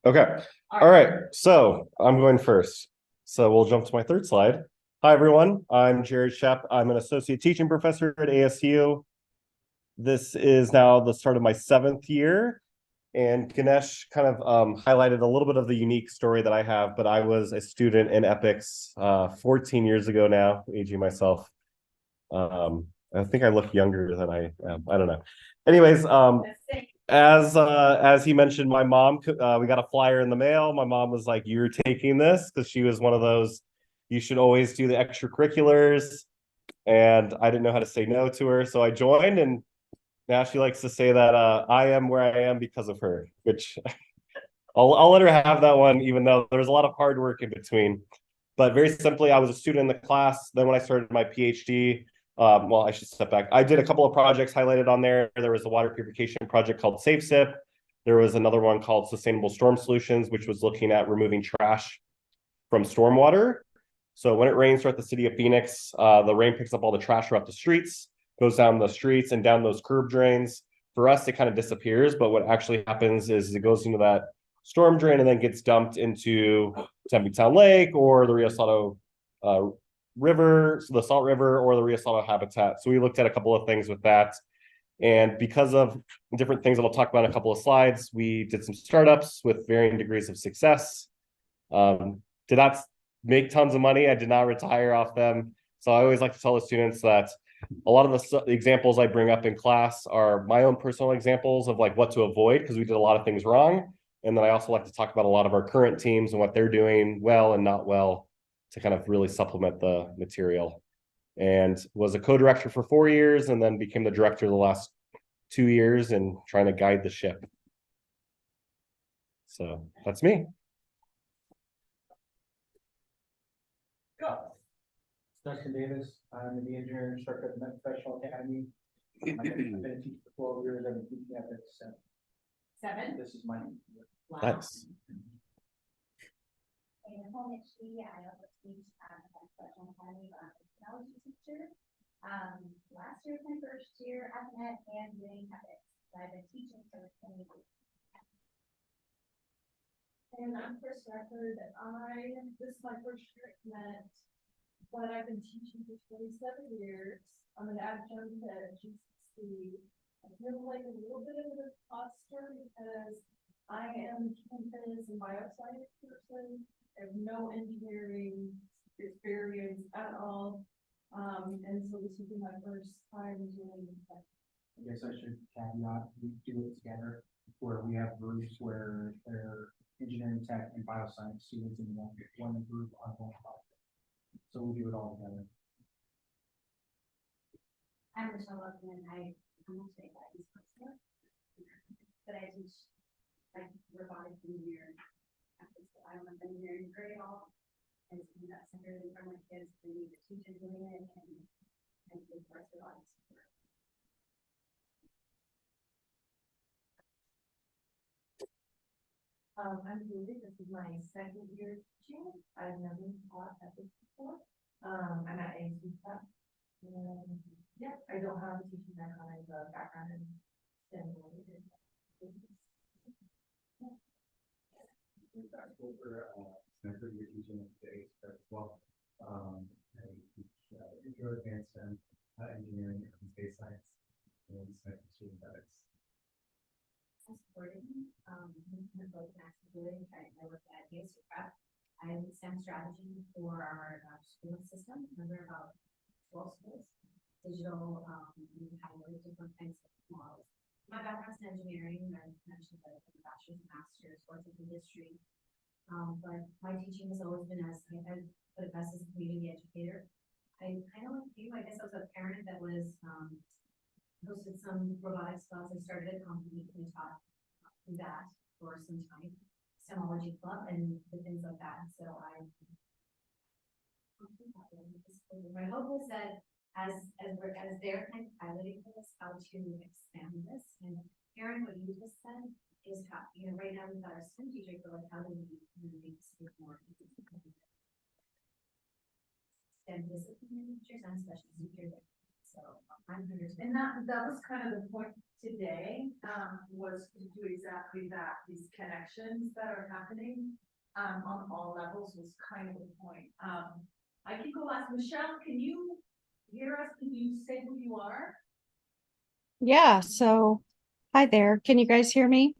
Okay. All right. So I'm going first. So we'll jump to my third slide. Hi, everyone. I'm Jared Shepp. I'm an associate teaching professor at ASU. This is now the start of my 7th year. And Ganesh kind of highlighted a little bit of the unique story that I have, but I was a student in EPICS 14 years ago now, aging myself. I think I look younger than I am. I don't know. Anyways, as he mentioned, my mom, we got a flyer in the mail. My mom was like, "You're taking this," because she was one of those, you should always do the extracurriculars. And I didn't know how to say no to her, so I joined. And now she likes to say that I am where I am because of her, which I'll let her have that one, even though there's a lot of hard work in between. But very simply, I was a student in the class. Then when I started my PhD, well, I should step back. I did a couple of projects highlighted on there. There was a water purification project called SafeSip. There was another one called Sustainable Storm Solutions, which was looking at removing trash from stormwater. So when it rains throughout the city of Phoenix, the rain picks up all the trash throughout the streets, goes down the streets and down those curb drains. For us, it kind of disappears, but what actually happens is it goes into that storm drain and then gets dumped into Tempe Town Lake or the Rio Salado River, the Salt River, or the Rio Salado habitat. So we looked at a couple of things with that. And because of different things that I'll talk about in a couple of slides, we did some startups with varying degrees of success. Did not make tons of money. I did not retire off them. So I always like to tell the students that a lot of the examples I bring up in class are my own personal examples of like what to avoid because we did a lot of things wrong. And then I also like to talk about a lot of our current teams and what they're doing well and not well to kind of really supplement the material. And was a co-director for 4 years and then became the director the last 2 years and trying to guide the ship. So that's me. Dustin Davis. I'm the engineering instructor at the Met Professional Academy. I've been a teacher for 12 years. I've been teaching at seven. This is my wow. Nice. And home HG, I also teach at the Professional Academy. I'm a technology teacher. Last year was my first year at the Met and doing EPICS. I've been teaching for 20 years. And I'm Chris Record. This is my first year at Met, but I've been teaching for 27 years. I'm an adjunct at GCC. I feel like a little bit of an imposter because I am campus and bioscience person. I have no engineering experience at all. And so this will be my first time doing that. I guess I should caveat, we do it together where we have groups where they're engineering tech and bioscience students in one group on one project. So we'll do it all together. I'm Michelle Loveman. I'm actually at East Coast, but I teach like robotics engineering. I'm an engineering degree at all, and that's really for my kids. They need to teach and doing it, and I do for robotics. I'm Julie. This is my second year teaching. I've never taught at this before. I'm at ASU staff. Yeah, I don't have a teaching background. I have a background in STEM related. You're teaching today as well. I teach intro advanced STEM, engineering and space science, and machine genetics. Supporting both doing. I work at ASU Prep. I am STEM strategy for our schooling system. Remember about 12 schools, digital, we have really different kinds of models. My background's in engineering. I mentioned that I'm a bachelor's and master's, worked in industry. But my teaching has always been as I put it best as a community educator. I kind of like you. I guess I was a parent that was hosted some robotics class. I started a company and taught that for some time, Stemology Club and things like that. So my hope is that as they're kind of piloting this, how to expand this and hearing what you just said is how, right now we've got our STEM teacher, but like how do we make this more STEM discipline teachers and special teachers. So I'm here to. And that was kind of the point today, was to do exactly that, these connections that are happening, on all levels was kind of the point. I can go ask Michelle, can you hear us? Can you say who you are? Yeah, so hi there. Can you guys hear me?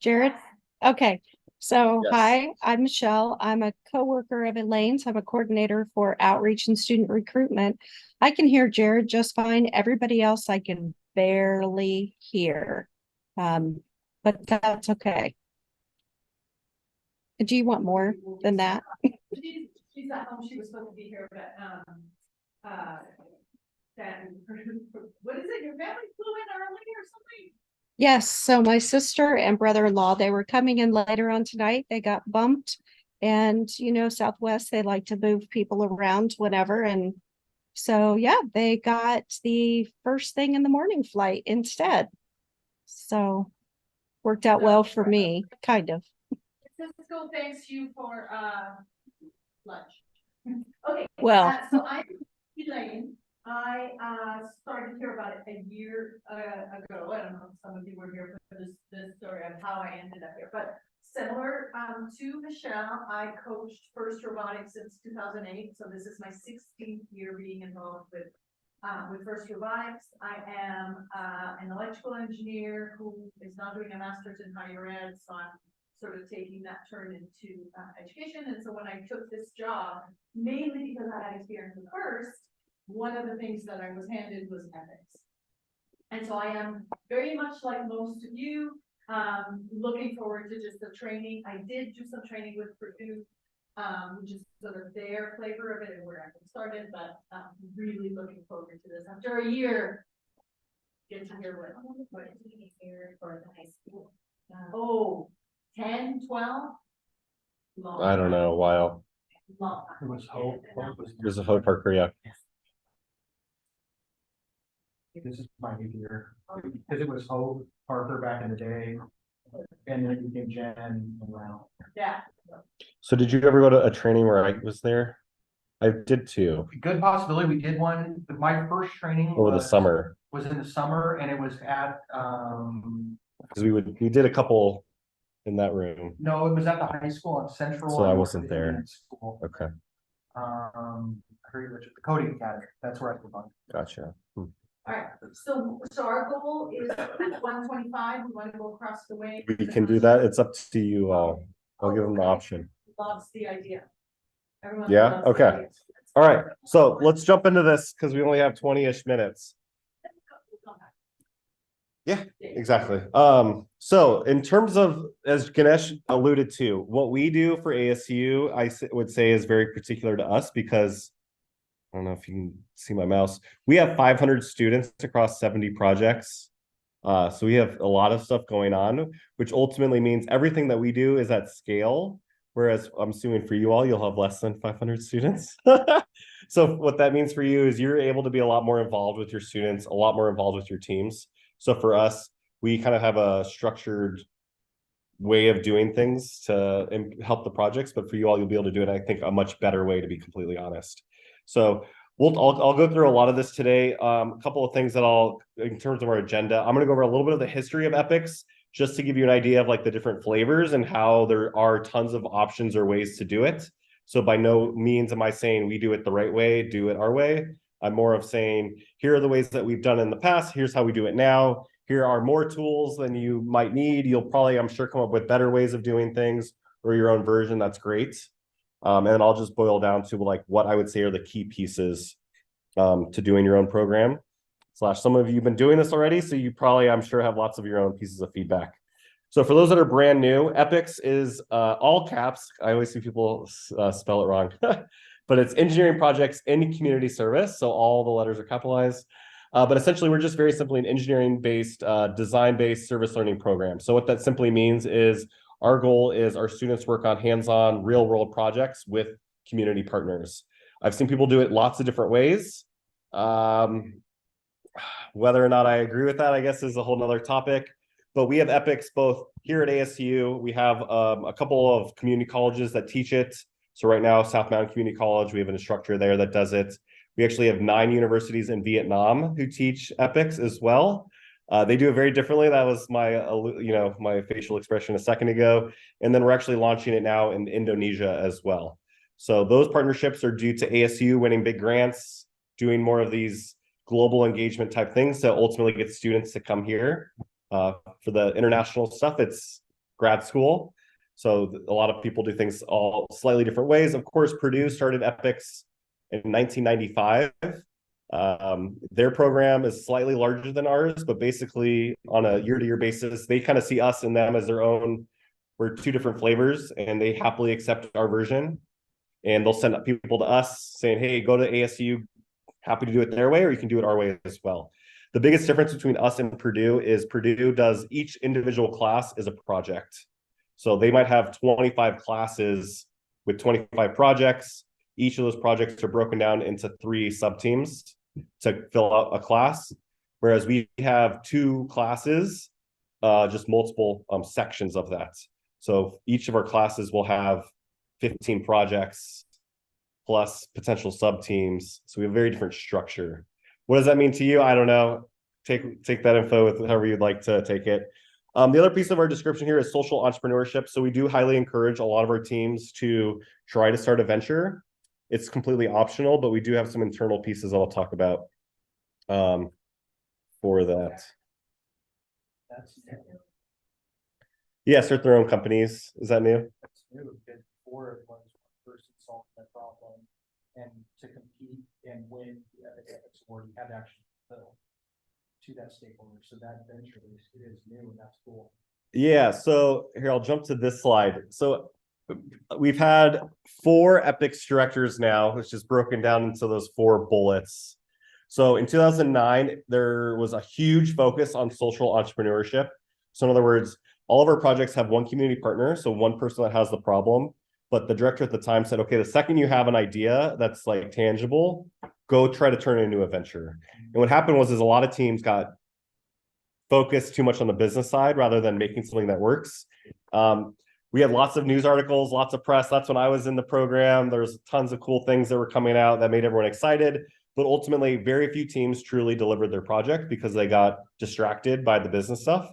Jared? Okay, so Yes. hi, I'm Michelle. I'm a coworker of Elaine's. I'm a coordinator for outreach and student recruitment. I can hear Jared just fine. Everybody else I can barely hear. But that's okay. Do you want more than that? She's at home, she was supposed to be here, but, then, what is it, your family flew in early or something? Yes, so my sister and brother-in-law, they were coming in later on tonight. They got bumped. And you know, Southwest, they like to move people around whenever. And so, yeah, they got the first thing in the morning flight instead. So worked out well for me, kind of. Cisco thanks you for, lunch. Okay. Well, So I'm Elaine. I started here about a year ago. I don't know if some of you were here for this story of how I ended up here, but similar to Michelle, I coached FIRST Robotics since 2008. So this is my 16th year being involved with FIRST Robotics. I am an electrical engineer who is now doing a master's in higher ed. So I'm sort of taking that turn into education. And so when I took this job, mainly because I had experience with FIRST, one of the things that I was handed was EPICS. And so I am very much like most of you, looking forward to just the training. I did do some training with Purdue, which is sort of their flavor of it and where I started, but really looking forward to this. After a year, get to hear what Here for the high school. oh, 10, 12? I don't know, a while. Long. It was Hope. There's a Hope Parker, yeah. This is my new year, because it was Hope, Parker back in the day, and then it became Jen and Ralph. Yeah. So did you ever go to a training where I was there? I did too, Good possibility, we did one, but my first training over the summer, was in the summer, and it was at, because we did a couple in that room. no, it was at the high school on Central. So I and wasn't there. Union School. Okay, I heard Richard, the coding academy, that's where I was on. gotcha. All right, so our goal is 125, we want to go across the way. We can do that. It's up to you all. I'll give them the option. Loves the idea. Everyone Yeah? loves the Okay. idea. All right, so let's jump into this because we only have 20-ish minutes. Yeah, exactly. So in terms of, as Ganesh alluded to, what we do for ASU, would say is very particular to us because I don't know if you can see my mouse. We have 500 students across 70 projects. So we have a lot of stuff going on, which ultimately means everything that we do is at scale. Whereas I'm assuming for you all, you'll have less than 500 students. So what that means for you is you're able to be a lot more involved with your students, a lot more involved with your teams. So for us, we kind of have a structured way of doing things to help the projects, but for you all, you'll be able to do it, I think, a much better way, to be completely honest. So I'll go through a lot of this today. A couple of things that in terms of our agenda, I'm going to go over a little bit of the history of EPICS, just to give you an idea of like the different flavors and how there are tons of options or ways to do it. So by no means am I saying we do it the right way, do it our way. I'm more of saying, here are the ways that we've done in the past. Here's how we do it now. Here are more tools than you might need. You'll probably, I'm sure, come up with better ways of doing things or your own version. That's great. And I'll just boil down to like what I would say are the key pieces to doing your own program. Some of you have been doing this already, so you probably, I'm sure, have lots of your own pieces of feedback. So for those that are brand new, EPICS is all caps. I always see people spell it wrong, but it's engineering projects in community service. So all the letters are capitalized. But essentially, we're just very simply an engineering-based, design-based service learning program. So what that simply means is our goal is our students work on hands-on, real-world projects with community partners. I've seen people do it lots of different ways. Whether or not I agree with that, I guess, is a whole nother topic. But we have EPICS both here at ASU. We have a couple of community colleges that teach it. So right now, South Mountain Community College, we have an instructor there that does it. We actually have 9 universities in Vietnam who teach EPICS as well. They do it very differently. That was my facial expression a second ago. And then we're actually launching it now in Indonesia as well. So those partnerships are due to ASU winning big grants, doing more of these global engagement type things to ultimately get students to come here. For the international stuff, it's grad school. So a lot of people do things all slightly different ways. Of course, Purdue started EPICS in 1995. Their program is slightly larger than ours, but basically on a year-to-year basis, they kind of see us and them as their own. We're 2 different flavors, and they happily accept our version. And they'll send up people to us saying, hey, go to ASU, happy to do it their way, or you can do it our way as well. The biggest difference between us and Purdue is Purdue does each individual class is a project. So they might have 25 classes with 25 projects. Each of those projects are broken down into 3 sub-teams to fill out a class. Whereas we have 2 classes, just multiple sections of that. So each of our classes will have 15 projects plus potential sub-teams. So we have a very different structure. What does that mean to you? I don't know. Take that info with however you'd like to take it. The other piece of our description here is social entrepreneurship. So we do highly encourage a lot of our teams to try to start a venture. It's completely optional, but we do have some internal pieces I'll talk about for that. That's Yeah, start their own companies. Is that new? new, because before it was one person solving that problem, and to compete and win the ethics award, you had to actually fulfill to that stakeholder. So that venture is new, and that's cool. Yeah, so here I'll jump to this slide. So we've had 4 EPICS directors now, which is broken down into those 4 bullets. So in 2009, there was a huge focus on social entrepreneurship. So in other words, all of our projects have one community partner, so one person that has the problem. But the director at the time said, okay, the second you have an idea that's like tangible, go try to turn it into a venture. And what happened was a lot of teams got focused too much on the business side rather than making something that works. We had lots of news articles, lots of press. That's when I was in the program. There's tons of cool things that were coming out that made everyone excited. But ultimately, very few teams truly delivered their project because they got distracted by the business stuff.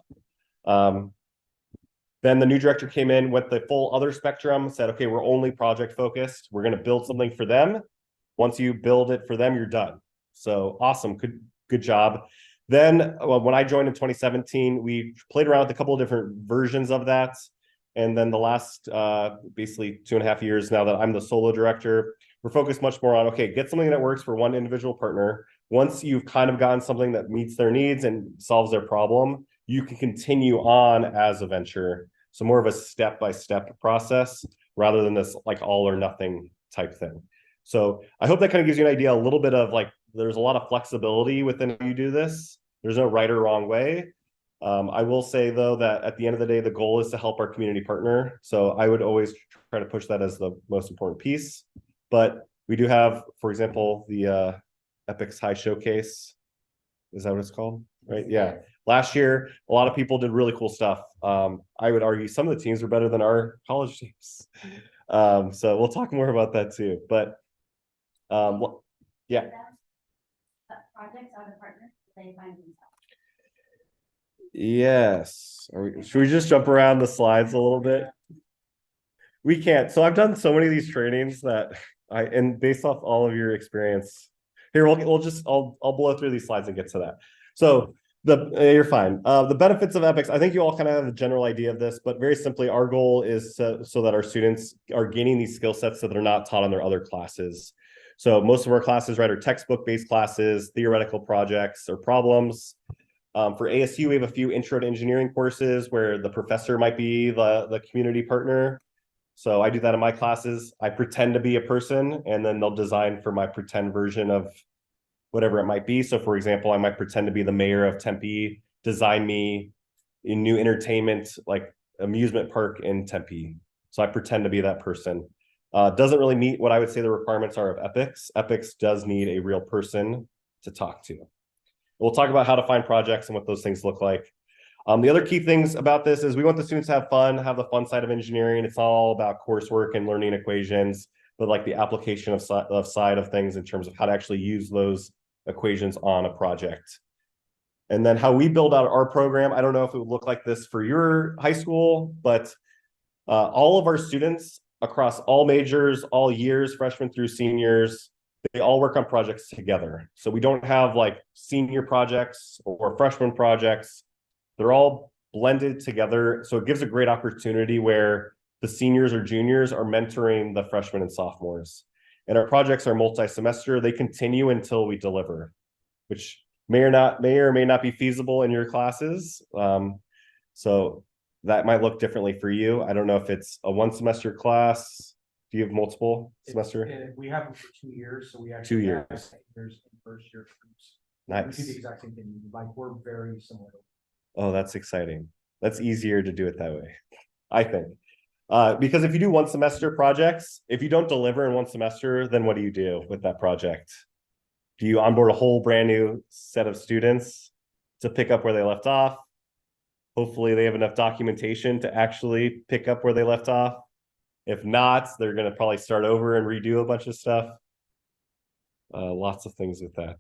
Then the new director came in with the full other spectrum, said, okay, we're only project focused. We're going to build something for them. Once you build it for them, you're done. So awesome. Good job. Then when I joined in 2017, we played around with a couple of different versions of that. And then the last basically 2.5 years now that I'm the solo director, we're focused much more on, okay, get something that works for one individual partner. Once you've kind of gotten something that meets their needs and solves their problem, you can continue on as a venture. So more of a step-by-step process rather than this like all or nothing type thing. So I hope that kind of gives you an idea, a little bit of like, there's a lot of flexibility within how you do this. There's no right or wrong way. I will say though, that at the end of the day, the goal is to help our community partner. So I would always try to push that as the most important piece. But we do have, for example, the EPICS High Showcase. Is that what it's called? Right? Yeah. Last year, a lot of people did really cool stuff. I would argue some of the teams were better than our college teams. So we'll talk more about that too. But yeah. Projects are the partners they find themselves. Yes. Should we just jump around the slides a little bit? We can't. So I've done so many of these trainings that and based off all of your experience here, I'll blow through these slides and get to that. So you're fine. The benefits of EPICS, I think you all kind of have a general idea of this, but very simply, our goal is so that our students are gaining these skill sets that are not taught in their other classes. So most of our classes, right, are textbook-based classes, theoretical projects or problems. For ASU, we have a few intro to engineering courses where the professor might be the community partner. So I do that in my classes. I pretend to be a person, and then they'll design for my pretend version of whatever it might be. So for example, I might pretend to be the mayor of Tempe, design me a new entertainment, like amusement park in Tempe. So I pretend to be that person. Doesn't really meet what I would say the requirements are of EPICS. EPICS does need a real person to talk to. We'll talk about how to find projects and what those things look like. The other key things about this is we want the students to have the fun side of engineering. It's all about coursework and learning equations, but like the application of side of things in terms of how to actually use those equations on a project. And then how we build out our program, I don't know if it would look like this for your high school, but all of our students across all majors, all years, freshmen through seniors, they all work on projects together. So we don't have like senior projects or freshman projects. They're all blended together. So it gives a great opportunity where the seniors or juniors are mentoring the freshmen and sophomores. And our projects are multi-semester. They continue until we deliver, which may or may not be feasible in your classes. So that might look differently for you. I don't know if it's a one semester class. Do you have multiple semester? We have them for 2 years, so we 2 actually. years. have second years and first year groups. We do the Nice. exact same thing, like we're very similar. Oh, that's exciting. That's easier to do it that way, I think. Because if you do one semester projects, if you don't deliver in one semester, then what do you do with that project? Do you onboard a whole brand new set of students to pick up where they left off? Hopefully they have enough documentation to actually pick up where they left off. If not, they're going to probably start over and redo a bunch of stuff. Lots of things with that.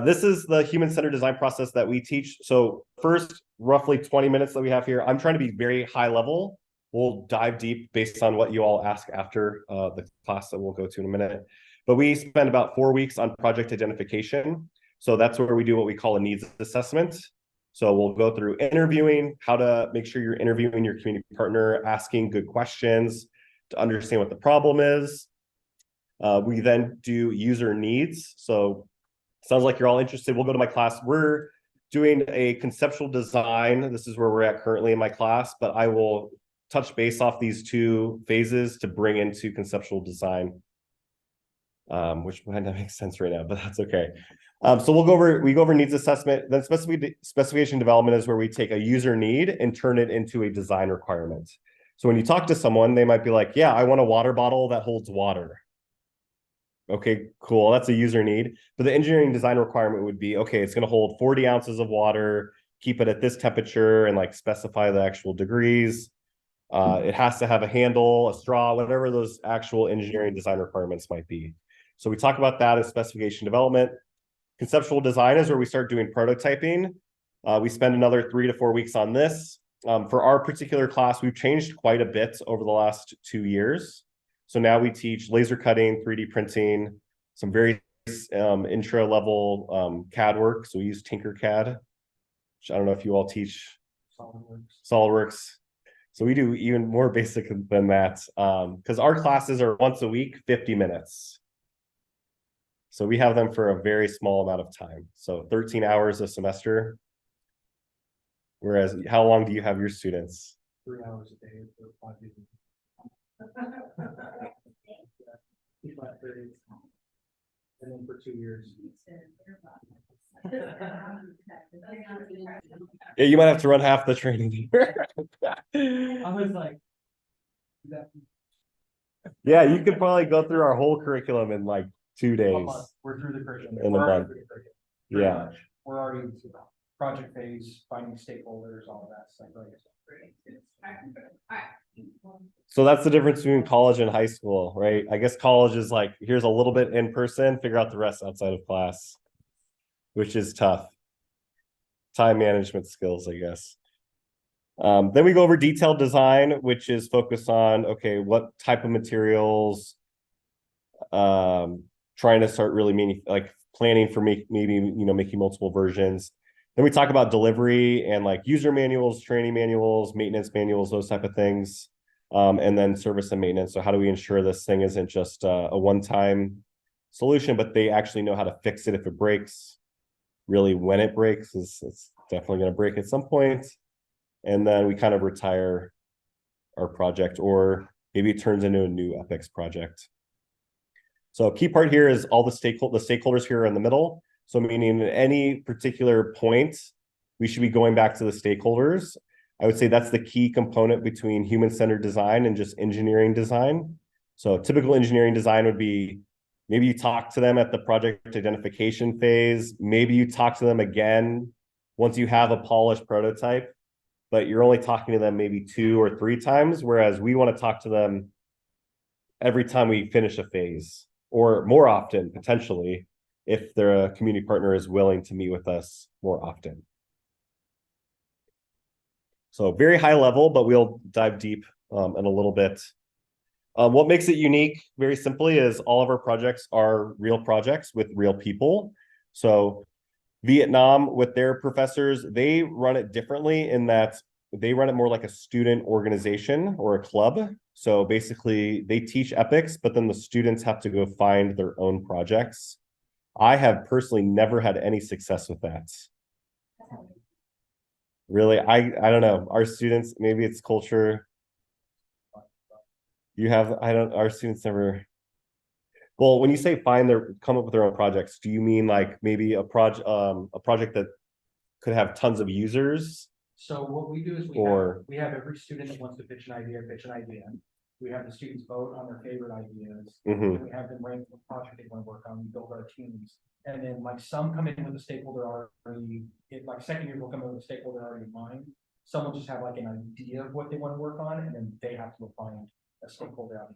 This is the human-centered design process that we teach. So first, roughly 20 minutes that we have here, I'm trying to be very high level. We'll dive deep based on what you all ask after the class that we'll go to in a minute. But we spend about 4 weeks on project identification. So that's where we do what we call a needs assessment. So we'll go through interviewing, how to make sure you're interviewing your community partner, asking good questions to understand what the problem is. We then do user needs. So sounds like you're all interested. We'll go to my class. We're doing a conceptual design. This is where we're at currently in my class, but I will touch base off these 2 phases to bring into conceptual design, which might not make sense right now, but that's okay. So we go over needs assessment. Then specification development is where we take a user need and turn it into a design requirement. So when you talk to someone, they might be like, yeah, I want a water bottle that holds water. Okay, cool. That's a user need. But the engineering design requirement would be, okay, it's going to hold 40 ounces of water, keep it at this temperature, and like specify the actual degrees. It has to have a handle, a straw, whatever those actual engineering design requirements might be. So we talk about that as specification development. Conceptual design is where we start doing prototyping. We spend another 3 to 4 weeks on this. For our particular class, we've changed quite a bit over the last 2 years. So now we teach laser cutting, 3D printing, some very intro level CAD work. So we use Tinkercad, which I don't know if you all teach SolidWorks. So we do even more basic than that because our classes are once a week, 50 minutes. So we have them for a very small amount of time. So 13 hours a semester. Whereas how long do you have your students? 3 hours a day for 5 days. And then for 2 years. Yeah, you might have to run half the training. I was like. Yeah, you could probably go through our whole curriculum in like 2 days. We're through the curriculum. In a We're already month. through the curriculum. Pretty Yeah. much. We're already into the project phase, finding stakeholders, all of that stuff. So that's the difference between college and high school, right? I guess college is like, here's a little bit in person, figure out the rest outside of class, which is tough. Time management skills, I guess. Then we go over detailed design, which is focused on, okay, what type of materials, trying to start really like planning for maybe, making multiple versions. Then we talk about delivery and like user manuals, training manuals, maintenance manuals, those type of things. And then service and maintenance. So how do we ensure this thing isn't just a one-time solution, but they actually know how to fix it if it breaks. Really, when it breaks, it's definitely going to break at some point. And then we kind of retire our project, or maybe it turns into a new EPICS project. So a key part here is all the stakeholders here are in the middle. So meaning at any particular point, we should be going back to the stakeholders. I would say that's the key component between human-centered design and just engineering design. So typical engineering design would be, maybe you talk to them at the project identification phase. Maybe you talk to them again once you have a polished prototype, but you're only talking to them maybe 2 or 3 times. Whereas we want to talk to them every time we finish a phase, or more often potentially, if the community partner is willing to meet with us more often. So very high level, but we'll dive deep in a little bit. What makes it unique, very simply, is all of our projects are real projects with real people. So Vietnam, with their professors, they run it differently in that they run it more like a student organization or a club. So basically, they teach EPICS, but then the students have to go find their own projects. I have personally never had any success with that. Really, I don't know. Our students, maybe it's culture. You have, I don't, our students never. Well, when you say come up with their own projects, do you mean like maybe a project that could have tons of users? So what we do is Or- we have every student that wants to pitch an idea. We have the students vote on their favorite ideas. Mhm. And we have them rank what project they want to work on. We build our teams. And then like some come in with a stakeholder already, like second year will come in with a stakeholder already in mind. Some will just have like an idea of what they want to work on, and then they have to go find a stakeholder out.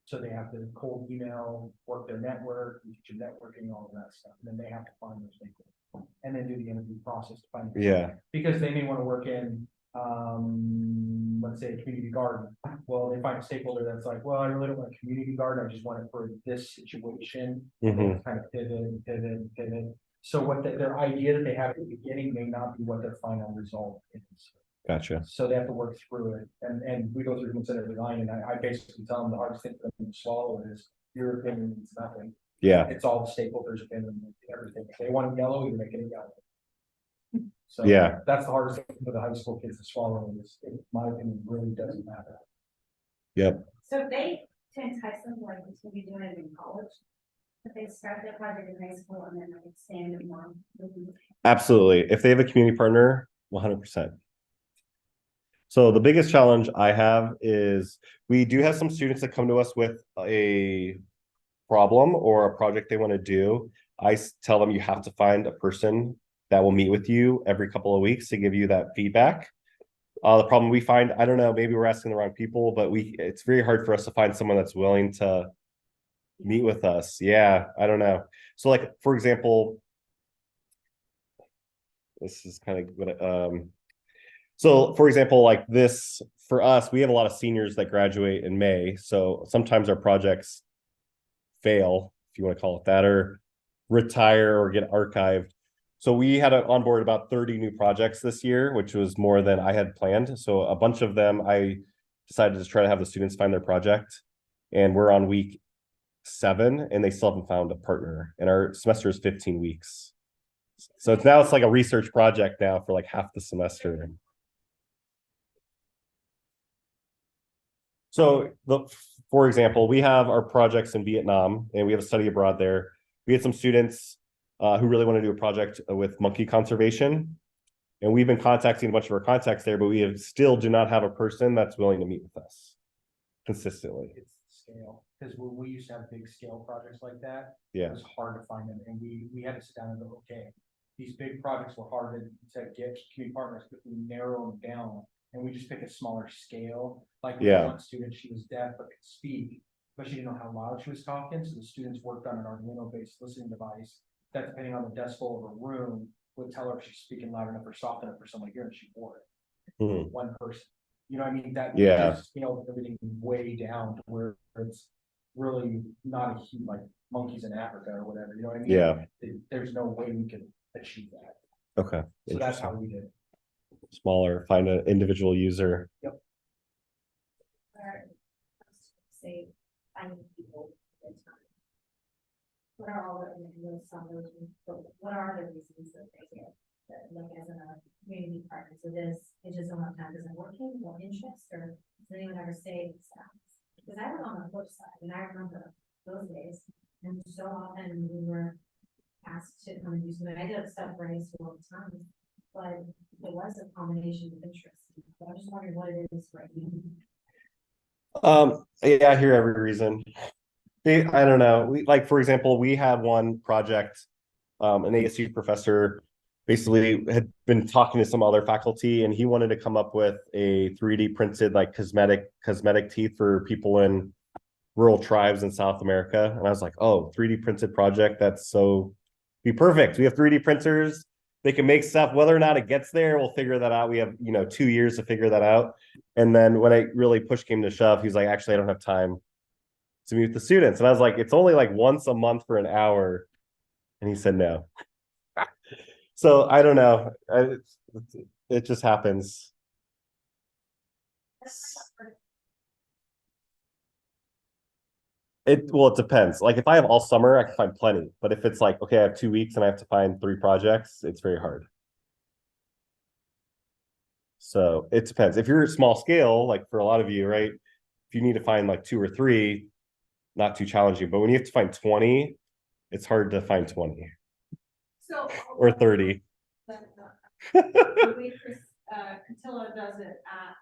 So they have to cold email, work their network, teach them networking, all of that stuff. And then they have to find their stakeholder and then do the interview process to find. Yeah. Because they may want to work in, let's say a community garden. Well, they find a stakeholder that's like, well, I really don't want a community garden. I just want it for this situation. And they kind of pivot. So what their idea that they have at the beginning may not be what their final result is. Gotcha. So they have to work through it, and we go through consider design, and I basically tell them the hardest thing for them to swallow is your opinion means nothing. Yeah. It's all the stakeholders' opinion, everything. If they want it yellow, you make it yellow. So Yeah. that's the hardest thing for the high school kids to swallow, is, in my opinion, really doesn't matter. Yep. So if they, to entice them, like, to be doing it in college, if they start their project in high school and then like expand it more. Absolutely. If they have a community partner, 100%. So the biggest challenge I have is we do have some students that come to us with a problem or a project they want to do. I tell them you have to find a person that will meet with you every couple of weeks to give you that feedback. The problem we find, I don't know, maybe we're asking the wrong people, but it's very hard for us to find someone that's willing to meet with us. Yeah, I don't know. So like, for example, this is kind of what, so for example, like this, for us, we have a lot of seniors that graduate in May. So sometimes our projects fail, if you want to call it that, or retire or get archived. So we had on board about 30 new projects this year, which was more than I had planned. So a bunch of them, I decided to try to have the students find their project. And we're on week 7 and they still haven't found a partner. And our semester is 15 weeks. So it's like a research project now for like half the semester. So for example, we have our projects in Vietnam and we have a study abroad there. We had some students who really want to do a project with monkey conservation. And we've been contacting a bunch of our contacts there, but we still do not have a person that's willing to meet with us consistently. It's the scale, because when we used to have big scale projects like that, Yeah. it was hard to find them, and we had to sit down and go, okay, these big projects were hard to get community partners, but we narrow them down, and we just pick a smaller scale. Like with Yeah. one student, she was deaf but could speak, but she didn't know how loud she was talking, so the students worked on an Arduino-based listening device that, depending on the decibel of a room, would tell her if she's speaking loud enough or soft enough for someone to hear, and she wore it. Mhm. One person. You know what I mean? That Yeah. just scaled everything way down to where it's really not a huge, like monkeys in Africa or whatever, you know what I mean? Yeah. There's no way we could achieve that. Okay. So that's how Interesting. we did it. Smaller, find an individual user. Or, say, finding people at the time. What are all what are the reasons that they get that, like, as a community partner, so it just don't have time, isn't working, or interest, or does anyone ever say stuff? Because I was on the flip side, and I remember those days, and so often we were asked to come and do something. I did stuff for high school all the time, but it was a combination of interest. But I'm just wondering what it is right now. Yeah, I hear every reason. I don't know. Like, for example, we have one project, an ASU professor basically had been talking to some other faculty and he wanted to come up with a 3D printed like cosmetic teeth for people in rural tribes in South America. And I was like, oh, 3D printed project. That's so be perfect. We have 3D printers. They can make stuff. Whether or not it gets there, we'll figure that out. We have, 2 years to figure that out. And then when I really push came to shove, he's like, actually, I don't have time to meet with the students. And I was like, it's only like once a month for an hour. And he said no. So I don't know. It just happens. It depends. Like if I have all summer, I can find plenty. But if it's like, okay, I have 2 weeks and I have to find 3 projects, it's very hard. So it depends. If you're small scale, like for a lot of you, right? If you need to find like 2 or 3, not too challenging. But when you have to find 20, it's hard to find 20 So. or 30. The way Chris, Catilla does it at,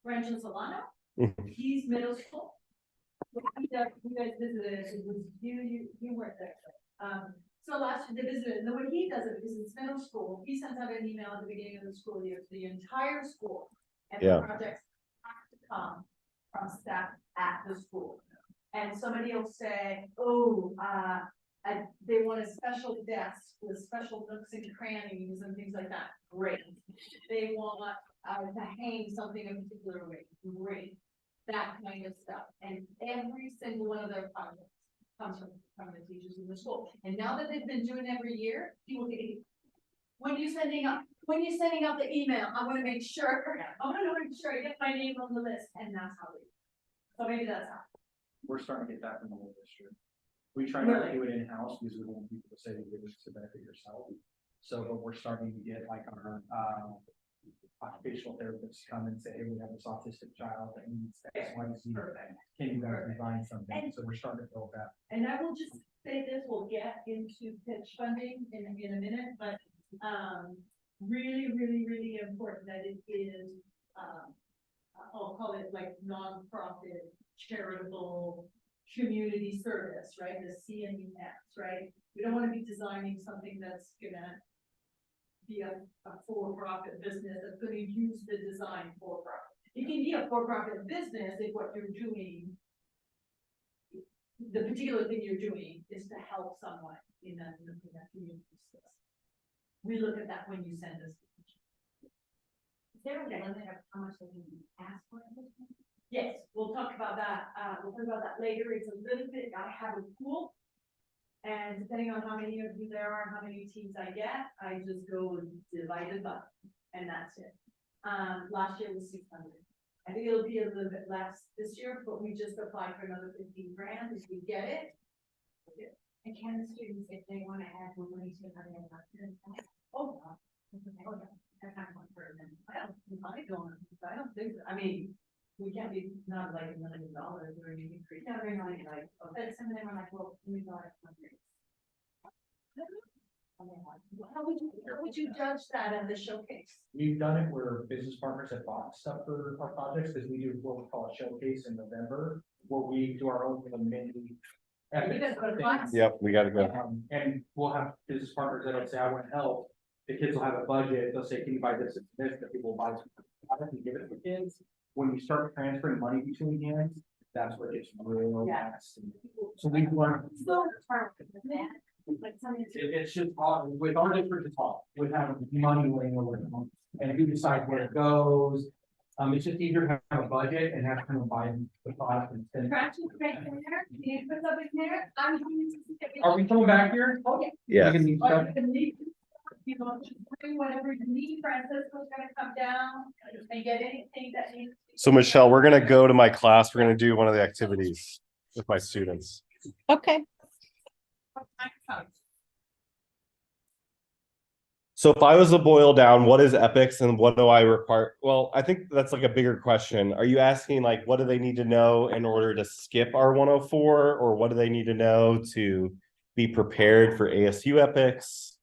Rancho Solano, he's middle school. What he does, you guys visited, it was you weren't there. So last year they visited, and the way he does it, because it's middle school, he sends out an email at the beginning of the school year to the entire school. And Yeah. the projects have to come from staff at the school. And somebody will say, oh, they want a special desk with special nooks and crannies and things like that. Great. They want to hang something a particular way. Great. That kind of stuff. And every single one of their projects comes from the teachers in the school. And now that they've been doing every year, people get, when you're sending out the email, I want to make sure I get my name on the list. And that's how we. So maybe that's how. We're starting to get that from the whole district. We try not to do it in-house because we don't want people to say that it's to benefit yourself. So, but we're starting to get like our, occupational therapists come and say, hey, we have this autistic child that needs X, Y, Z. Can you guys design something? So we're starting to build that. And I will just say this, we'll get into pitch funding in a minute, but, really, really, really important that it is, I'll call it like nonprofit, charitable, community service, right? The CMES, right? We don't want to be designing something that's gonna be a for-profit business that's gonna use the design for profit. It can be a for-profit business if what you're doing, the particular thing you're doing is to help someone in that community space. We look at that when you send us. Is there a limit of how much they can ask for? Yes, we'll talk about that. We'll talk about that later. It's a little bit, I have a pool. And depending on how many of you there are, how many teams I get, I just go and divide it up. And that's it. Last year was 600. I think it'll be a little bit less this year, but we just applied for another 15 grand. If we get it. And can the students, if they want to add more money to another, oh, no. Oh, no. That's not one for them. I don't think, I mean, we can't be not like $1 million or anything. No, they're not like, but some of them are like, well, we got it. How would you judge that at the showcase? We've done it where business partners have bought stuff for our projects, because we do what we call a showcase in November, where we do our own little mini. You guys go to class? Yep, we got to go. And we'll have business partners that'll say, I want help. The kids will have a budget. They'll say, can you buy this and this? The people will buy some product and give it to the kids. When you start transferring money between hands, that's where it's real nasty. So we learn. It's just hard. With our district, it's hard. We have money laying over them. And who decides where it goes? It's just easier to have a budget and have someone buy the product and. Are we coming back here? Oh, yeah. Yeah. You know, just bring whatever you need. Francisco's gonna come down and get anything that needs. So Michelle, we're gonna go to my class. We're gonna do one of the activities with my students. Okay. So if I was to boil down, what is EPICS and what do I require? Well, I think that's like a bigger question. Are you asking like, what do they need to know in order to skip our 104? Or what do they need to know to be prepared for ASU EPICS?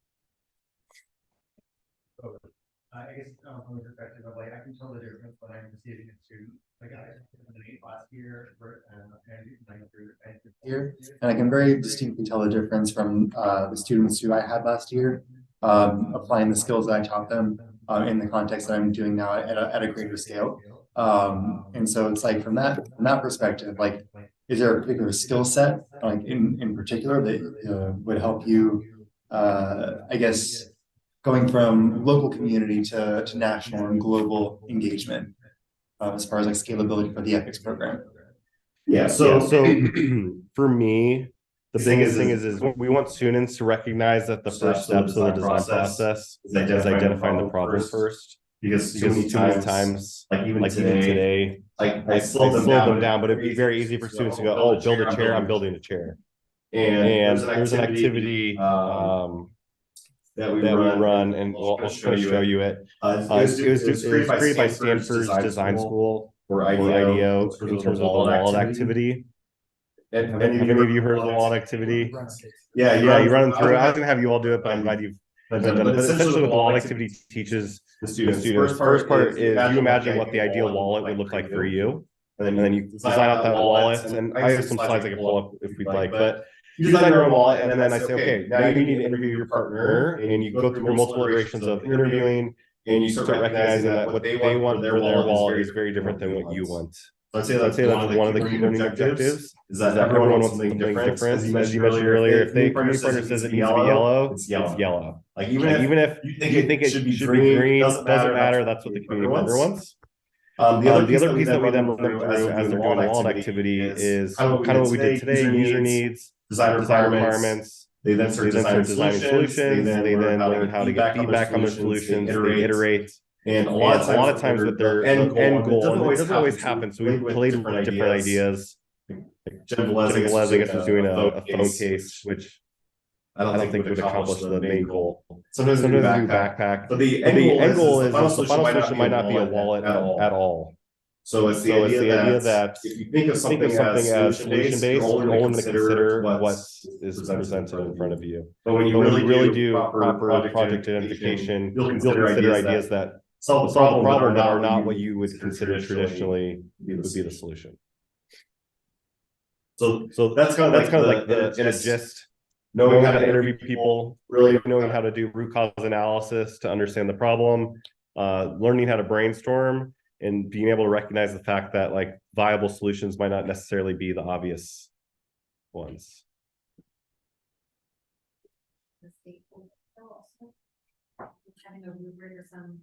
I guess from the perspective of like, I can tell the difference when I'm receiving a student. Like I was an 8 last year, and I can very distinctly tell the difference from the students who I had last year, applying the skills that I taught them in the context that I'm doing now at a greater scale. And so it's like from that perspective, like, is there a particular skill set, like in particular that would help you, I guess, going from local community to national and global engagement, as far as like scalability for the EPICS program? Yeah, so for me, the biggest thing is we want students to recognize that the first steps of the design process is identifying the problem first. Because too many times, like even today, I slow them down, but it'd be very easy for students to go, oh, build a chair, I'm building a chair. And there's an activity that we run, and I'll kind of show you it. It was created by Stanford's design school or IDEO in terms of the wallet activity. Have any of you heard of the wallet activity? Yeah, you run them through. I was gonna have you all do it, but I'm glad you've done it. But essentially what the wallet activity teaches the students, first part is you imagine what the ideal wallet would look like for you. And then you design out that wallet. And I have some slides I can pull up if we'd like, but you design your own wallet, and then I say, okay, now you need to interview your partner, and you go through multiple iterations of interviewing, and you start recognizing that what they want for their wallet is very different than what you want. So I'd say that's one of the key learning objectives is that everyone wants something different. As you mentioned earlier, if the community partner says it needs to be yellow, it's yellow. Like even if you think it should be green, doesn't matter. That's what the community partner wants. The other piece that we then run them through as they're doing the wallet activity is kind of what we did today: user needs, design requirements. They then start designing solutions. They then learn how to get feedback on their solutions. They iterate. And a lot of times with their end goal, and it doesn't always happen. So we played with different ideas. Jen Velez, I guess, was doing a phone case, which I don't think would accomplish the main goal. Sometimes we do backpack. But the end goal is the final solution might not be a wallet at all. So it's the idea that if you think of something as solution-based, you're only going to consider what is presented in front of you. But when you really do proper project identification, you'll consider ideas that solve the problem that are not what you would consider traditionally would be the solution. So that's kind of like the in a gist. Knowing how to interview people, really knowing how to do root cause analysis to understand the problem, learning how to brainstorm, and being able to recognize the fact that like viable solutions might not necessarily be the obvious ones. Having a rubric or some,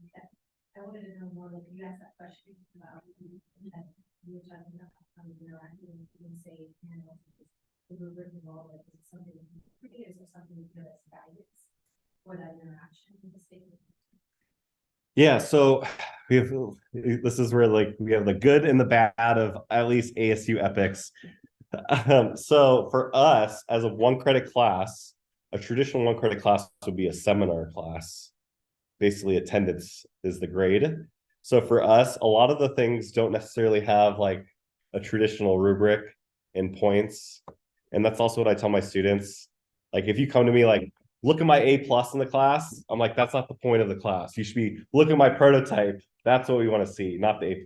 I wanted to know more, like you asked that question about you were talking about how to interact and say, you know, the rubric involved, like is it something is there something you feel that's guidance for that interaction with the stakeholder? Yeah, so we have, this is where like we have the good and the bad of at least ASU EPICS. So for us, as a 1-credit class, a traditional 1-credit class would be a seminar class. Basically, attendance is the grade. So for us, a lot of the things don't necessarily have like a traditional rubric and points. And that's also what I tell my students. Like if you come to me like, look at my A+ in the class, I'm like, that's not the point of the class. You should be, look at my prototype. That's what we want to see, not the A+.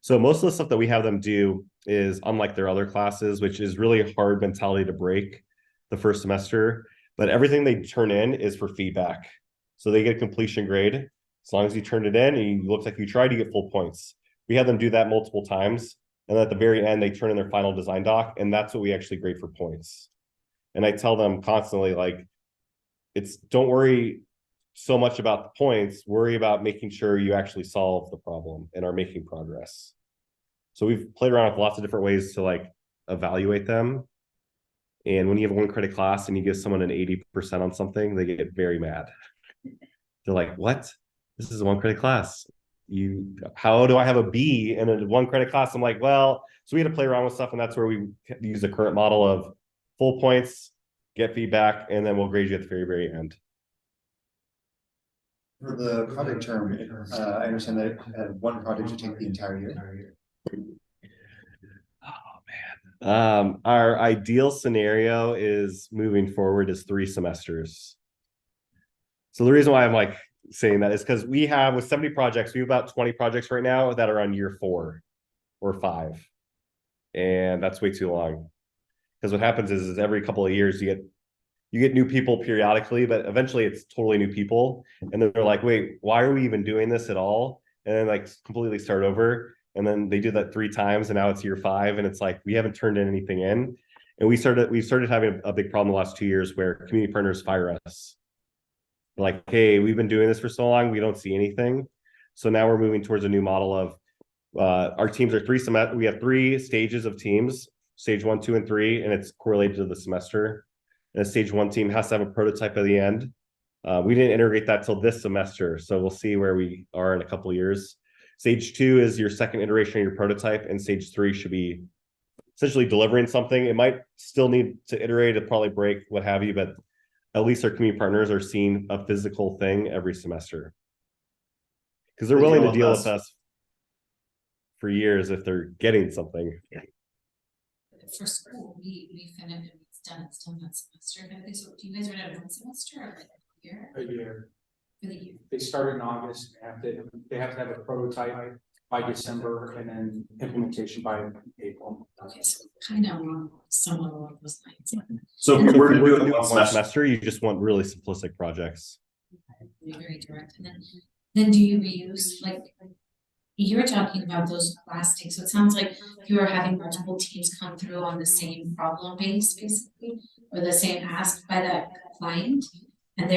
So most of the stuff that we have them do is unlike their other classes, which is really a hard mentality to break the first semester. But everything they turn in is for feedback. So they get a completion grade. As long as you turned it in and you look like you tried, you get full points. We have them do that multiple times. And at the very end, they turn in their final design doc. And that's what we actually grade for points. And I tell them constantly, like, don't worry so much about the points, worry about making sure you actually solve the problem and are making progress. So we've played around with lots of different ways to like evaluate them. And when you have a 1-credit class and you give someone an 80% on something, they get very mad. They're like, what? This is a 1-credit class. How do I have a B in a 1-credit class? I'm like, well, so we had to play around with stuff, and that's where we use the current model of full points, get feedback, and then we'll grade you at the very, very end. For the project term, I understand that one project should take the entire year. Oh man. Our ideal scenario is moving forward is 3 semesters. So the reason why I'm like saying that is because we have with 70 projects, we have about 20 projects right now that are on year 4 or 5. And that's way too long. Because what happens is every couple of years you get new people periodically, but eventually it's totally new people. And then they're like, wait, why are we even doing this at all? and then like completely start over. And then they did that 3 times, and now it's year 5, and it's like we haven't turned anything in. And we started having a big problem the last 2 years where community partners fire us. Like, hey, we've been doing this for so long, we don't see anything. So now we're moving towards a new model of our teams are we have 3 stages of teams, stage 1, 2, and 3, and it's correlated to the semester. And a stage 1 team has to have a prototype at the end. We didn't integrate that till this semester, so we'll see where we are in a couple of years. Stage 2 is your second iteration of your prototype, and stage 3 should be essentially delivering something. It might still need to iterate, it probably break, what have you, but at least our community partners are seeing a physical thing every semester. Because they're willing to deal with us for years if they're getting something. For school, we finished, it's done that semester. So do you guys run it 1 semester or like a year? A year. For the year. They start in August, they have to have a prototype by December and then implementation by April. Okay, so kind of somewhat along those lines. So if we're doing one semester, you just want really simplistic projects. Be very direct. And then do you reuse, like you were talking about those plastics, so it sounds like you are having multiple teams come through on the same problem base, basically, or the same ask by that client. And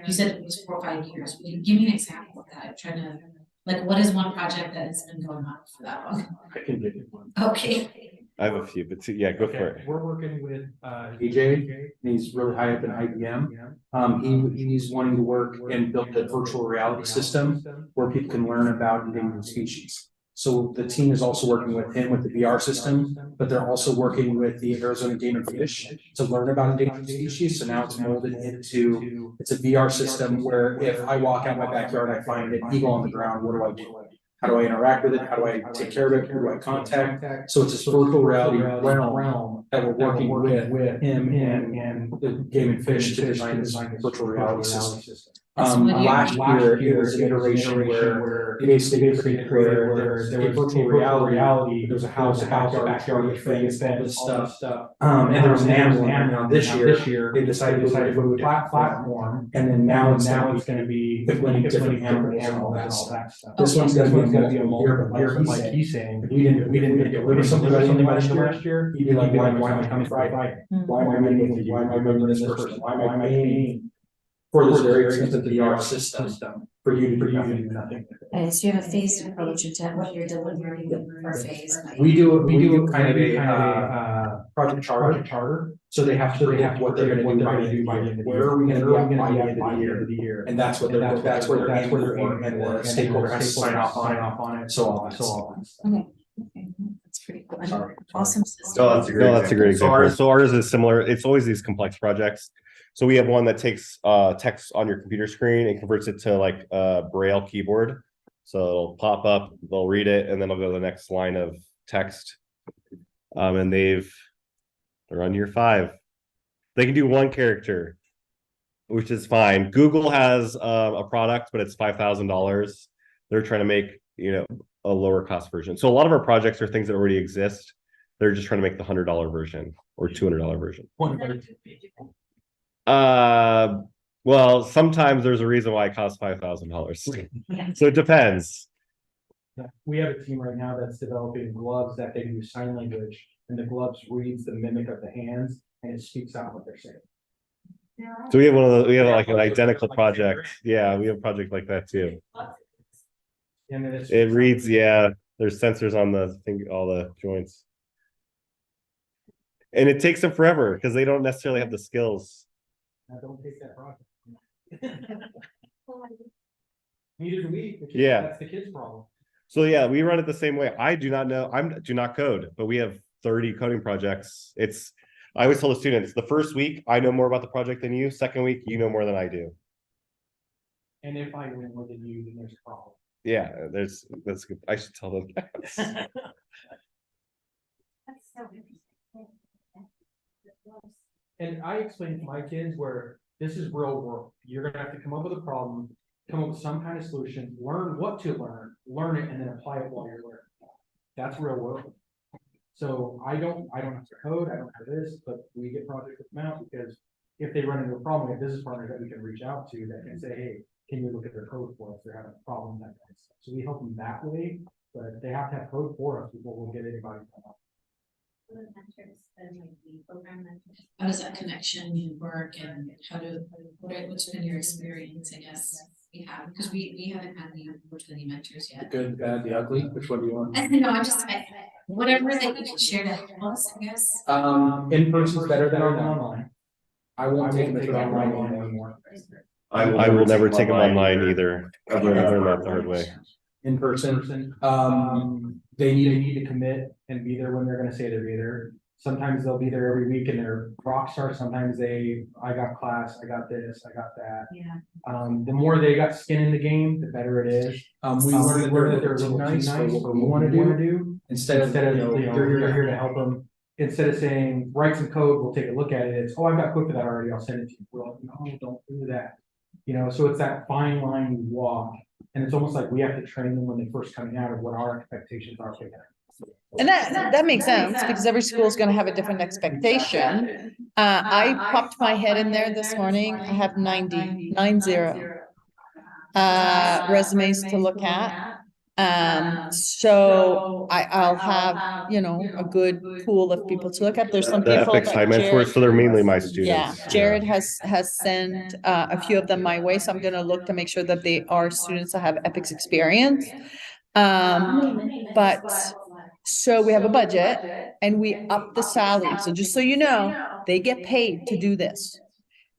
you said it was 4 or 5 years. Will you give me an example of that? I'm trying to, like, what is one project that has been going on for that long? I can give you one. Okay. I have a few, but yeah, go for it. We're working with AJ, and he's really high up in IBM. He's wanting to work and build a virtual reality system where people can learn about endangered species. So the team is also working with him with the VR system, but they're also working with the Arizona Game and Fish to learn about endangered species. So now it's molded into, it's a VR system where if I walk out my backyard, I find an eagle on the ground, what do I do? How do I interact with it? How do I take care of it? Who do I contact? So it's a virtual reality realm that we're working with him and the Game and Fish to design this virtual reality system. Last year, it was an iteration where basically created where there's a virtual reality, there's a house, backyard with things, all this stuff. And there was an animal. Now this year, they decided to go to a platform, and then now it's going to be implementing different animals and all that stuff. This one's going to be a multiple year, but like he's saying, if we didn't deliver something last year, he'd be like, why am I coming Friday? Why am I meeting with you? Why am I meeting this person? Why am I paying for this very expensive VR system for you to do nothing? And so you have a phased approach into what you're delivering per phase. We do kind of a project charter. So they have to predict what they're going to do by the end of the year. Where are we going to be by the end of the year? And that's where they're aiming, and the stakeholder has to sign off on it. So all that. Okay, that's pretty cool. Awesome system. No, that's a great example. So ours is similar. It's always these complex projects. So we have one that takes text on your computer screen and converts it to like a Braille keyboard. So it'll pop up, they'll read it, and then it'll go to the next line of text. And they're on year 5. They can do 1 character, which is fine. Google has a product, but it's $5,000. They're trying to make, a lower cost version. So a lot of our projects are things that already exist. They're just trying to make the $100 version or $200 version. Well, sometimes there's a reason why it costs $5,000. So it depends. We have a team right now that's developing gloves that they can use sign language, and the gloves reads the mimic of the hands and it speaks out what they're saying. So we have we have like an identical project. Yeah, we have a project like that too. And then it reads, there's sensors on the thing, all the joints. And it takes them forever because they don't necessarily have the skills. Now don't take that project. Neither do we. That's the kids' problem. So yeah, we run it the same way. I do not know. Do not code, but we have 30 coding projects. I always tell the students, the first week I know more about the project than you. Second week, you know more than I do. And if I know more than you, then there's a problem. Yeah, that's good. I should tell them that. That's so interesting. And I explain to my kids where this is real world. You're gonna have to come up with a problem, come up with some kind of solution, learn what to learn it, and then apply it while you're learning. That's real world. So I don't have to code, I don't have this, but we get projects with them out because if they run into a problem, we have business partners that we can reach out to that can say, hey, can you look at their code for us? They're having a problem, that kind of stuff. So we help them that way, but they have to have code for us before we'll get anybody. The mentors, and like the program mentors. How does that connection work and what's been your experience, I guess, we have, because we haven't had any opportunity mentors yet. Good, the bad, the ugly, which one do you want? No, whatever that you can share to help us, I guess. In person's better than online. I won't take them online anymore. I will never take them online either. I've learned that the hard way. In person, they need to commit and be there when they're gonna say they'll be there. Sometimes they'll be there every week and they're rock stars. Sometimes I got class, I got this, I got that. Yeah. The more they got skin in the game, the better it is. We learned that they're a little too nice for what we wanna do. Instead of, they're here to help them. Instead of saying, write some code, we'll take a look at it. It's, oh, I've got code for that already, I'll send it to you. We're like, no, don't do that. So it's that fine line we walk. And it's almost like we have to train them when they first coming out of what our expectations are for them. And that makes sense because every school is going to have a different expectation. I popped my head in there this morning. I have 90 resumes to look at. So I'll have, a good pool of people to look at. There's some The people EPICS high mentors, so they're mainly my students. Yeah, Jared has sent a few of them my way, so I'm gonna look to make sure that they are students that have EPICS experience. But so we have a budget and we up the salary. So just so you know, they get paid to do this.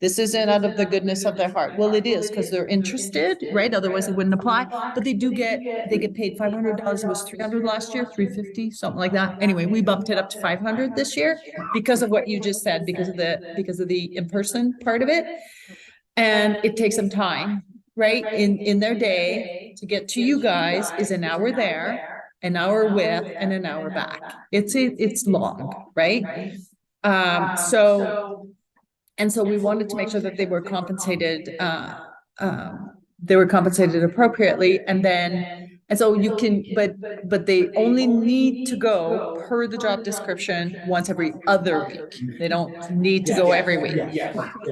This isn't out of the goodness of their heart. Well, it is because they're interested, right? Otherwise they wouldn't apply, but they get paid $500. It was 300 last year, 350, something like that. Anyway, we bumped it up to 500 this year because of what you just said, because of the in-person part of it. And it takes some time, right? In their day to get to you guys is an hour there, an hour with, and an hour back. It's long, right? So we wanted to make sure that they were compensated, appropriately, and so you can, but they only need to go per the job description once every other week. They don't need to go every week.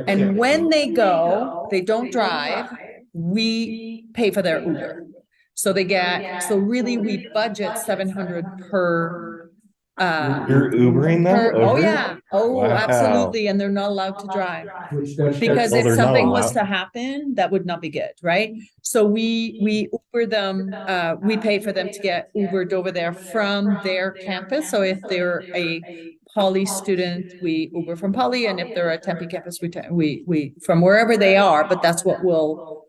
And when they go, they don't drive, we pay for their Uber. So really we budget 700 per. You're Ubering them Oh over? yeah, Wow. absolutely, and they're not allowed to drive. Because Oh, if they're not something was allowed. to happen, that would not be good, right? So we Uber them, we pay for them to get Ubered over there from their campus. So if they're a Poly student, we Uber from Poly, and if they're a Tempe campus, we from wherever they are, but that's what we'll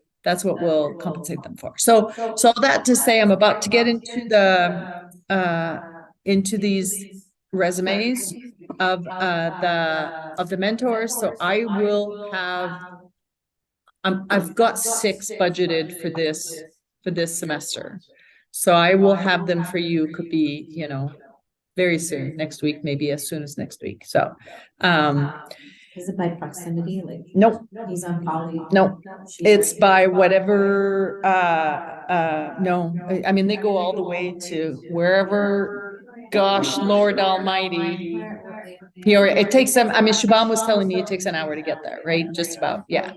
compensate them for. So all that to say, I'm about to get into these resumes of the mentors. So I will have, I've got 6 budgeted for this semester. So I will have them for you, could be, very soon, next week, maybe as soon as next week. So, Is it by proximity? Like, nope, he's on Poly? no, it's by whatever, no, I mean, they go all the way to wherever, gosh, Lord Almighty. Peoria, it takes them, I mean, Shabam was telling me it takes an hour to get there, right? Just about, yeah.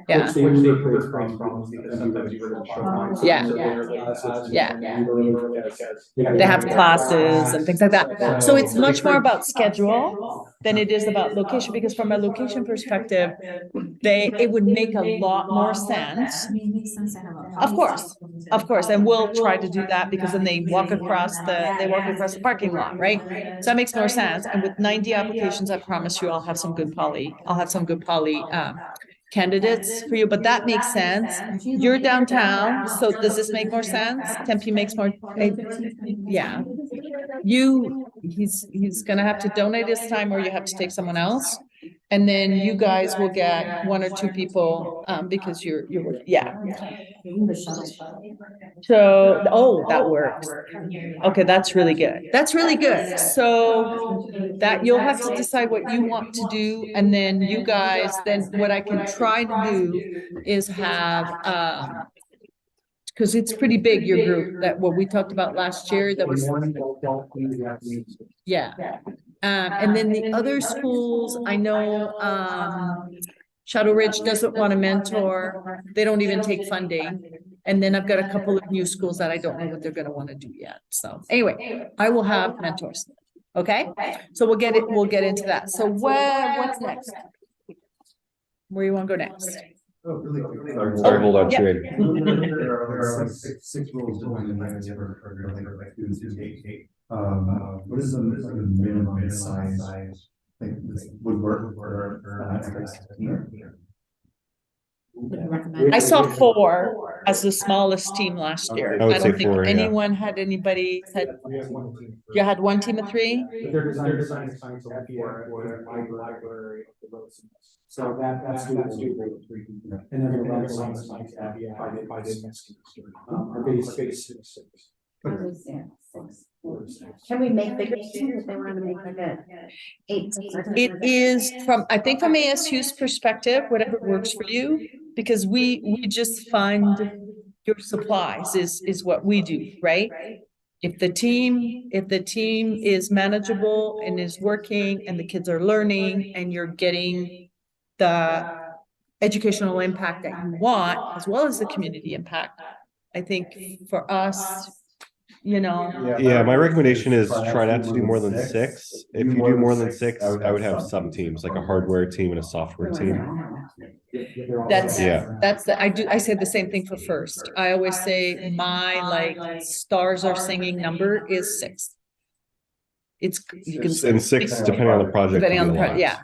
Yeah. Which they create problems because sometimes you really show up. Yeah. So they're like, Yeah. They They have classes and things like that. So it's much more about schedule than it is about location, because from a location perspective, it would make a lot more sense. I mean, it makes sense to have a. Of course, and we'll try to do that because then they walk across the parking lot, right? So that makes more sense. And with 90 applications, I promise you I'll have some good poly candidates for you, but that makes sense. You're downtown, so does this make more sense? Tempe makes more, yeah. He's gonna have to donate his time, or you have to take someone else. And then you guys will get 1 or 2 people, because you're, yeah. So, that works. Okay, that's really good. That's really good. So that you'll have to decide what you want to do. And then you guys, then what I can try to do is have, because it's pretty big, your group, that what we talked about last year, that was, yeah. And then the other schools, I know, Shadow Ridge doesn't want a mentor. They don't even take funding. And then I've got a couple of new schools that I don't know what they're gonna want to do yet. So anyway, I will have mentors. Okay, so we'll get into that. So what's next? Where you want to go next? Oh, really quick. Sorry, hold on, Yeah. Trey. There are like six rules defined in the for like students to take. What is the minimum size? Like this would work for aspects here? I saw 4 as the smallest team last year. I would I say don't think 4, yeah. anyone had anybody had, We have one team. you had one team of 3? But they're designed to look for library of the roads. So that's doable. And then the web science that we have by the next semester. Our biggest is 6. Can we make bigger teams if they want to make like a 8? It is from, I think from ASU's perspective, whatever works for you, because we just fund your supplies is what we do, right? If the team is manageable and is working and the kids are learning and you're getting the educational impact that you want, as well as the community impact, I think for us, you know. Yeah, my recommendation is try not to do more than 6. If you do more than 6, I would have sub teams, like a hardware team and a software team. That's, Yeah. I say the same thing for first. I always say my like stars are singing number is 6. It's, you can. And 6, depending on the project. Depending on could the, be a lot. yeah,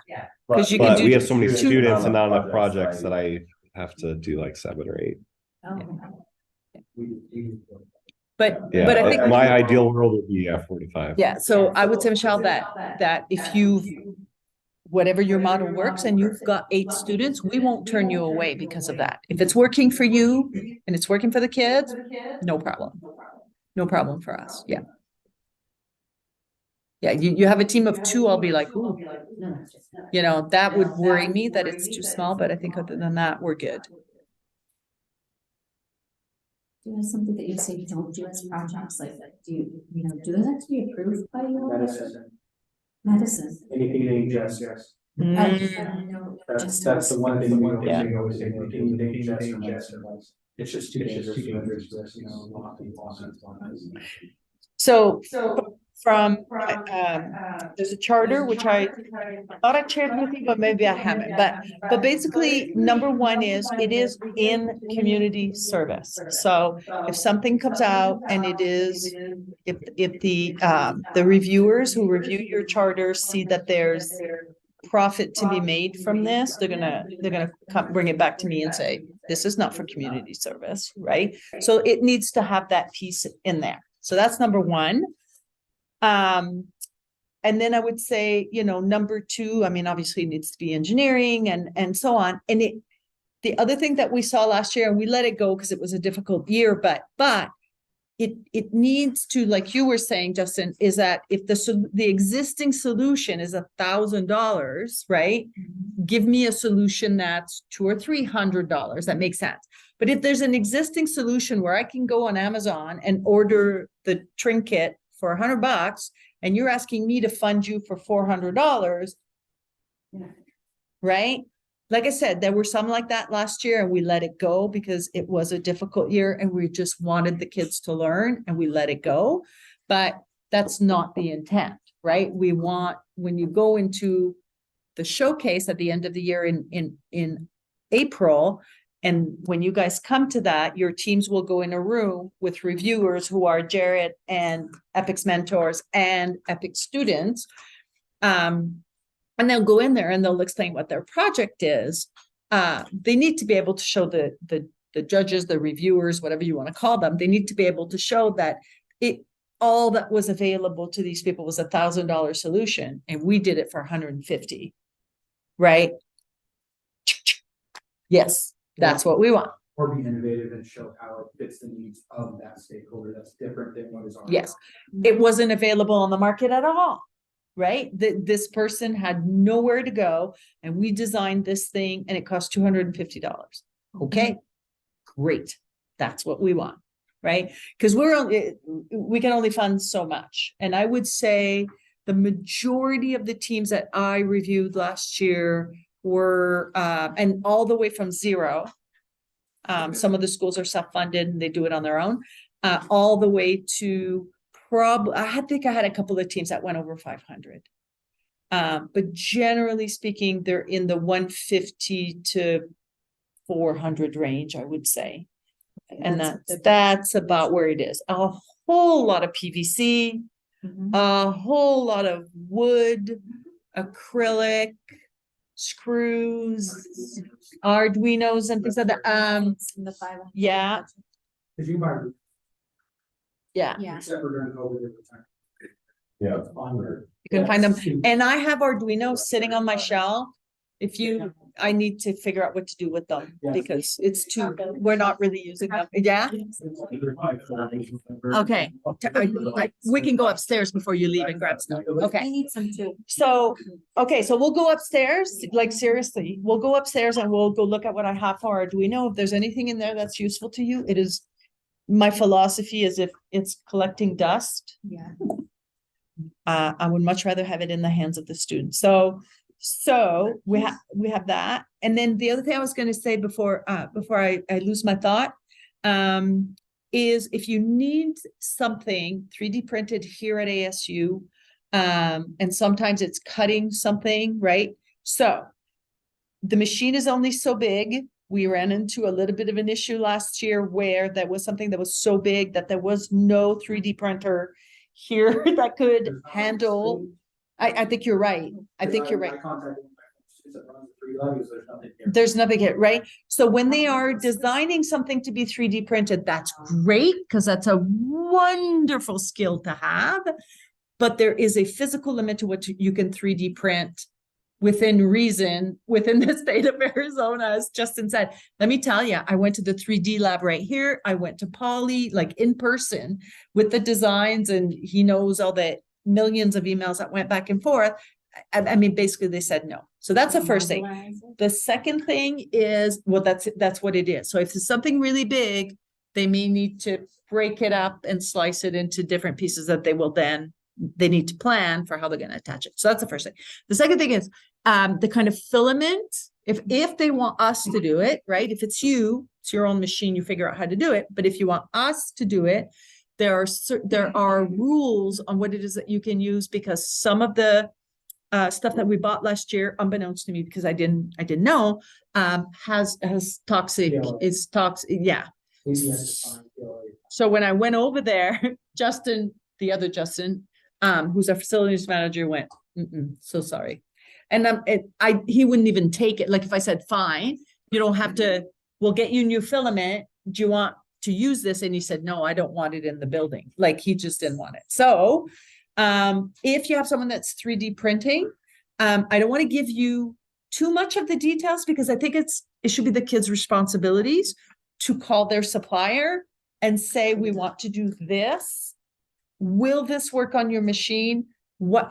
because you can But do. we have so many 2 students and not enough projects that I have to do like 7 or 8. But Yeah, I think. my ideal world would be 45. Yeah, so I would say, Michelle, that if whatever your model works and you've got 8 students, we won't turn you away because of that. If it's working for you and it's working for the kids, no problem. No problem for us, yeah. Yeah, you have a team of 2, I'll be like, ooh, you know, that would worry me that it's too small, but I think other than that, we're good. Do you have something that you say you don't do as projects, like, do those have to be approved by you? Medicine. Anything they ingest, yes. No, That's the one thing we Yeah. always say, anything they ingest. It's just too dangerous for us, you know, lawsuits on this. So from, there's a charter, which I thought I shared with you, but maybe I haven't, but basically, number 1 is, it is in community service. So if something comes out and it is, if the reviewers who review your charter see that there's profit to be made from this, they're gonna come bring it back to me and say, this is not for community service, right? So it needs to have that piece in there. So that's number 1. And then I would say, you know, number 2, I mean, obviously it needs to be engineering and so on. And the other thing that we saw last year, and we let it go because it was a difficult year, but it needs to, like you were saying, Justin, is that if the existing solution is $1,000, right? Give me a solution that's $200 or $300. That makes sense. But if there's an existing solution where I can go on Amazon and order the trinket for $100, and you're asking me to fund you for $400, right? Like I said, there were some like that last year and we let it go because it was a difficult year and we just wanted the kids to learn and we let it go. But that's not the intent, right? We want, when you go into the showcase at the end of the year in April, and when you guys come to that, your teams will go in a room with reviewers who are Jared and EPICS mentors and EPICS students. And they'll go in there and they'll explain what their project is. They need to be able to show the judges, the reviewers, whatever you want to call them, they need to be able to show that all that was available to these people was $1,000 solution, and we did it for 150, right? Yes, that's what we want. Or be innovative and show how it fits the needs of that stakeholder that's different than what is already. Yes, it wasn't available on the market at all. Right? This person had nowhere to go and we designed this thing and it cost $250. Okay, great. That's what we want, right? Because we can only fund so much. And I would say the majority of the teams that I reviewed last year we're, and all the way from zero. Some of the schools are self-funded and they do it on their own, all the way to I think I had a couple of teams that went over 500. But generally speaking, they're in the 150 to 400 range, I would say. And that's about where it is. A whole lot of PVC, a whole lot of wood, acrylic, screws, Arduinos and things like that. Yeah, Cause you buy, yeah, Yeah. except for during COVID. Yeah. you can find them. And I have Arduinos sitting on my shelf. I need to figure out what to do with them because we're not really using them. Yeah. Okay. We can go upstairs before you leave and grab stuff. Okay. need some too. So we'll go upstairs, like seriously, we'll go upstairs and we'll go look at what I have for Arduino. If there's anything in there that's useful to you, it is, my philosophy is if it's collecting dust, Yeah. I would much rather have it in the hands of the students. So we have that. And then the other thing I was going to say before I lose my thought, is if you need something 3D printed here at ASU, and sometimes it's cutting something, right? So the machine is only so big. We ran into a little bit of an issue last year where that was something that was so big that there was no 3D printer here that could handle. I think you're right. I think you're right. There's nothing here, right? So when they are designing something to be 3D printed, that's great because that's a wonderful skill to have. But there is a physical limit to what you can 3D print within reason, within the state of Arizona, as Justin said. Let me tell you, I went to the 3D lab right here. I went to Poly, like in person with the designs, and he knows all the millions of emails that went back and forth. I mean, basically they said no. So that's the first thing. The second thing is, well, that's what it is. So if it's something really big, they may need to break it up and slice it into different pieces that they need to plan for how they're going to attach it. So that's the first thing. The second thing is the kind of filament. If they want us to do it, right? If it's your own machine, you figure out how to do it. But if you want us to do it, there are rules on what it is that you can use, because some of the stuff that we bought last year, unbeknownst to me, because I didn't know, has toxic, is toxic. Yeah. So when I went over there, Justin, the other Justin, who's our facilities manager, went, so sorry. And he wouldn't even take it. Like if I said, fine, you don't have to, we'll get you new filament. Do you want to use this? And he said, no, I don't want it in the building. Like he just didn't want it. So if you have someone that's 3D printing, I don't want to give you too much of the details, because I think it should be the kids' responsibilities to call their supplier and say, we want to do this. Will this work on your machine?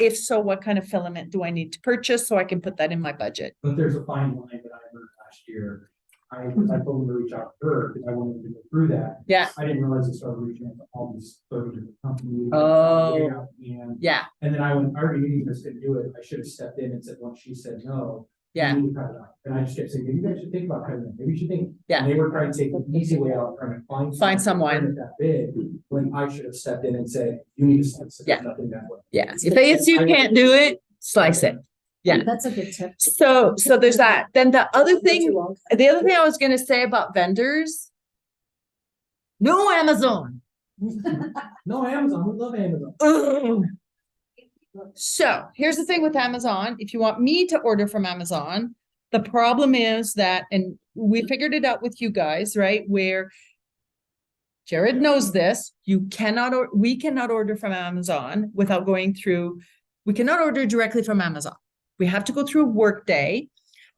If so, what kind of filament do I need to purchase so I can put that in my budget? But there's a fine line that I heard last year. I told them to reach out to her because I wanted to go through that. Yeah. I didn't realize it started reaching out to all these 30 different companies. Oh. And then I already knew this didn't do it. I should have stepped in and said, once she said no, Yeah. you need to cut it out. And I just kept saying, maybe you guys should think about cutting it. Maybe you should think. Yeah. And they were trying to take the easy way out, trying to find someone that big, when I should have stepped in and said, you need to slice it. Yeah. Nothing that way. Yeah. If ASU can't do it, slice it. Yeah. That's a good tip. So there's that. Then the other thing I was going to say about vendors, no Amazon. No, Amazon. We love Amazon. Ugh. So here's the thing with Amazon. If you want me to order from Amazon, the problem is that, and we figured it out with you guys, right? Where Jared knows this, we cannot order from Amazon without going through, we cannot order directly from Amazon. We have to go through Workday,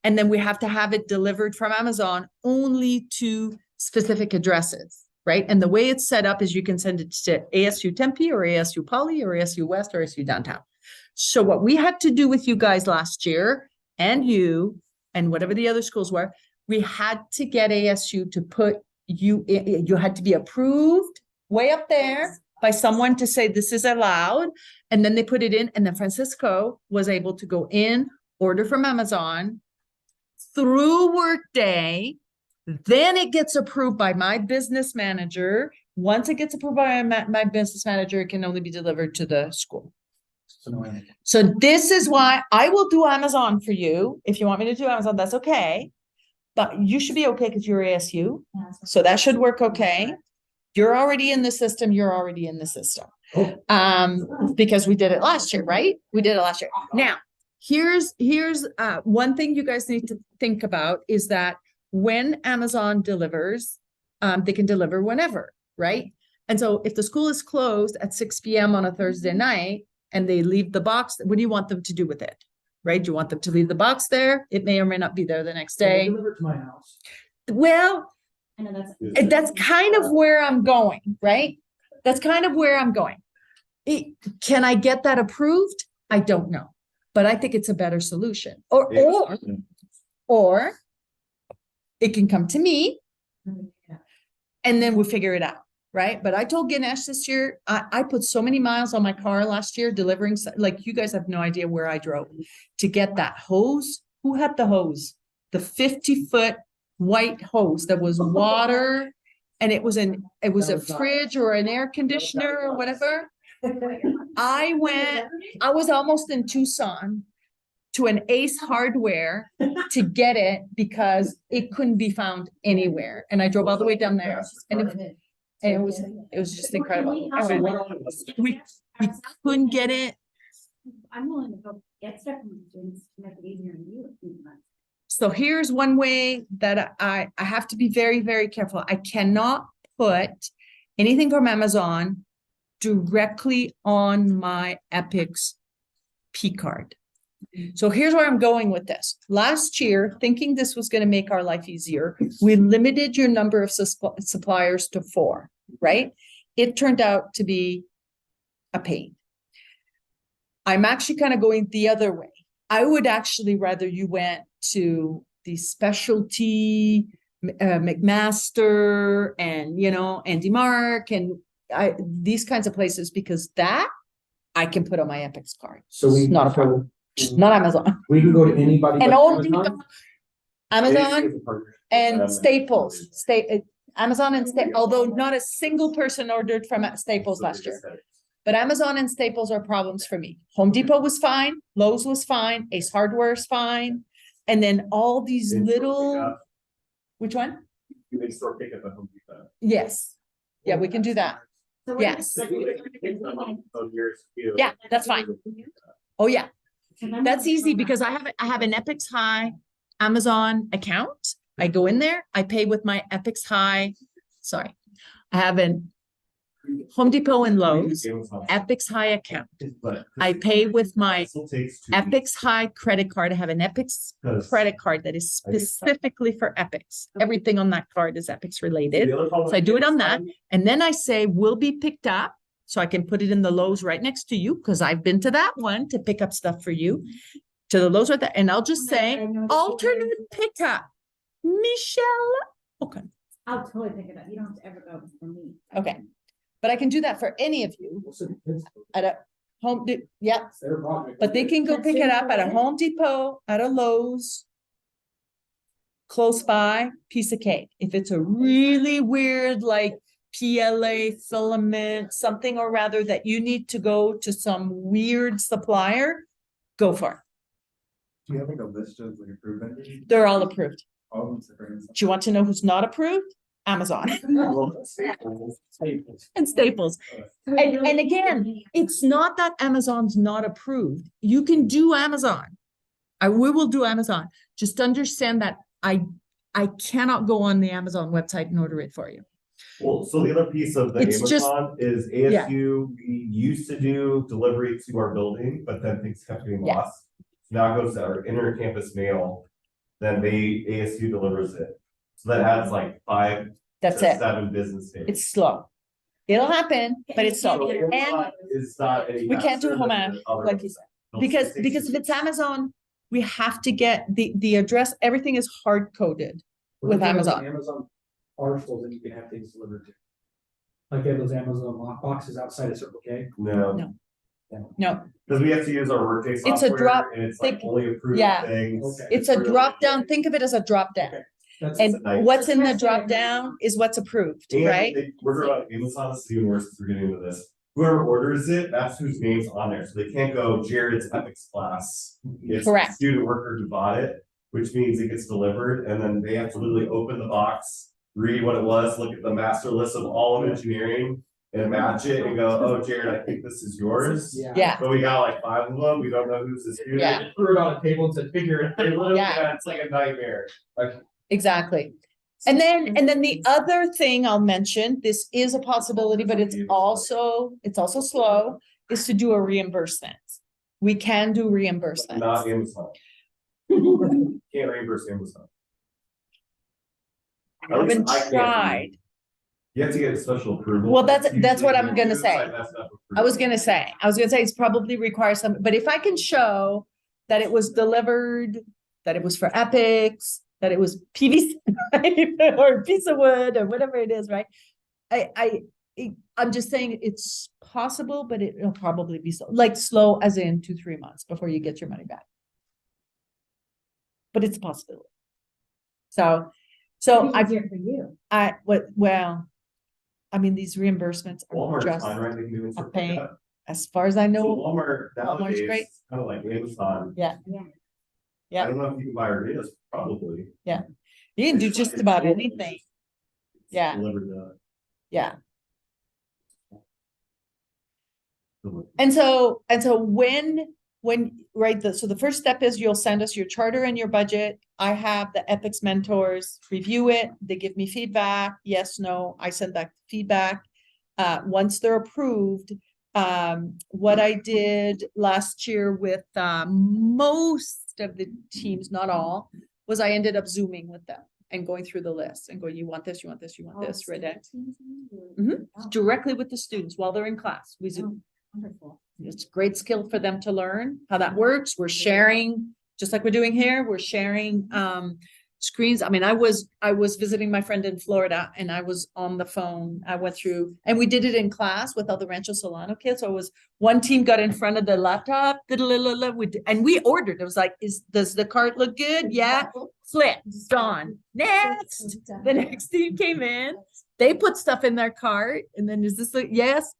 and then we have to have it delivered from Amazon only to specific addresses, right? And the way it's set up is you can send it to ASU Tempe or ASU Poly or ASU West or ASU Downtown. So what we had to do with you guys last year, and you, and whatever the other schools were, we had to get ASU to put you had to be approved way up there by someone to say this is allowed. And then they put it in, and then Francisco was able to go in, order from Amazon, through Workday. Then it gets approved by my business manager. Once it gets approved by my business manager, it can only be delivered to the school. So no, I- So this is why I will do Amazon for you. If you want me to do Amazon, that's okay. But you should be okay because you're ASU. So that should work okay. You're already in the system. You're already in the system. Because we did it last year, right? We did it last year. Now, here's one thing you guys need to think about is that when Amazon delivers, they can deliver whenever, right? And so if the school is closed at 6 p.m. on a Thursday night and they leave the box, what do you want them to do with it? Right? Do you want them to leave the box there? It may or may not be there the next They day. deliver it to my house. Well, I know that's. that's kind of where I'm going, right? That's kind of where I'm going. Can I get that approved? I don't know, but I think it's a better solution. Or it can come to me and then we'll figure it out, right? But I told Ganesh this year, I put so many miles on my car last year delivering, like you guys have no idea where I drove to get that hose. Who had the hose? The 50-foot white hose that was water and it was a fridge or an air conditioner or whatever. I was almost in Tucson to an Ace Hardware to get it because it couldn't be found anywhere. And I drove all the way down there and it was just incredible. We couldn't get it. I'm willing to go get stuff from the students to make it easier on you. So here's one way that I have to be very, very careful. I cannot put anything from Amazon directly on my EPICS P card. So here's where I'm going with this. Last year, thinking this was going to make our life easier, we limited your number of suppliers to 4, right? It turned out to be a pain. I'm actually kind of going the other way. I would actually rather you went to the specialty McMaster and, Andy Mark and these kinds of places, because that I can put on my EPICS card. So It's not a problem. Not Amazon. We can go to anybody. And but all Amazon? Amazon and Staples. Amazon and Staples, although not a single person ordered from Staples last year. But Amazon and Staples are problems for me. Home Depot was fine, Lowe's was fine, Ace Hardware is fine. And then all these little, which one? You can store pickup at Home Depot. Yes. Yeah, we can do that. Yes. Yeah, that's fine. Oh, yeah. That's easy because I have an EPICS High Amazon account. I go in there, I pay with my EPICS High. I have an Home Depot and Lowe's EPICS High account. I pay with my EPICS High credit card. I have an EPICS credit card that is specifically for EPICS. Everything on that card is EPICS related. So I do it on that. And then I say, will be picked up. So I can put it in the Lowe's right next to you because I've been to that one to pick up stuff for you. To the Lowe's right there. And I'll just say, alternate pickup. Michelle. Okay. I'll totally pick it up. You don't have to ever go for me. Okay. But I can do that for any of you at a Home, yeah, but they can go pick it up at a Home Depot, at a Lowe's, close by, piece of cake. If it's a really weird, like PLA filament, something or rather that you need to go to some weird supplier, go for it. Do you have like a list of like approved vendors? They're all approved. Oh, Do you want to know who's not approved? Amazon and Staples. And again, it's not that Amazon's not approved. You can do Amazon. We will do Amazon. Just understand that I cannot go on the Amazon website and order it for you. Well, so the other piece of the It's just- Amazon is ASU, we used to do delivery to our building, but then things kept getting Yeah. lost. Now it goes to our inter-campus mail, then ASU delivers it. So that adds like 5 That's to it. 7 business days. It's slow. It'll happen, but it's slow. So And it's not any we can't do faster home than ad, the other like you said. ones. because if it's Amazon, we have to get the address, everything is hard coded. With Amazon. Amazon parcels that you can have things delivered to. Like they have those Amazon lock boxes outside of Circle K. No. No. No, Because we have to use our Workday a software. drop- And it's like think- only approved yeah. things. it's a drop down. Think of it as a drop down. That's And nice. what's in the drop down is what's approved, And right? they order on Amazon, this is even worse as we're getting into this. Whoever orders it, that's whose name's on there. So they can't go Jared's EPICS class. It's the Correct. student worker who bought it, which means it gets delivered and then they have to literally open the box, read what it was, look at the master list of all of engineering and match it and go, oh, Jared, I think this is yours. Yeah, But we got like 5 of them. We don't know who's the student. Yeah. Threw it on a table and said, figure it. Yeah. Yeah, it's like a nightmare. Like, exactly. And then the other thing I'll mention, this is a possibility, but it's also slow, is to do a reimbursement. We can do reimbursement. not Amazon. Can't reimburse Amazon. I haven't tried. You have to get special approval. Well, that's what I'm gonna Usually say. I messed up I was approval. gonna say it's probably requires some, but if I can show that it was delivered, that it was for EPICS, that it was PVC, right? Or a piece of wood or whatever it is, right? I'm just saying it's possible, but it'll probably be slow as in 2-3 months before you get your money back. But it's a possibility. So Easier for you. I mean, these reimbursements are Walmart's just fine, right? They can do a instant pain. pickup. As far as I So know, Walmart nowadays, great. kind of like Amazon. Yeah. Yeah. Yeah. I don't know if you can buy Ardeas, probably. you can do just about anything. Yeah. Delivered to. Yeah. And so so the first step is you'll send us your charter and your budget. I have the EPICS mentors review it. They give me feedback. Yes, no, I send back feedback. Once they're approved, what I did last year with most of the teams, not all, was I ended up Zooming with them and going through the list and going, you want this, you want this, you want this, right? Directly with the students while they're in class. We Zoom. Wonderful. It's a great skill for them to learn how that works. We're sharing, just like we're doing here, we're sharing screens. I mean, I was visiting my friend in Florida and I was on the phone. I went through and we did it in class with all the Rancho Solano kids. So it was one team got in front of the laptop, and we ordered. It was like, does the cart look good? Yeah. Flip, gone. Next. The next team came in. They put stuff in their cart and then is this yes?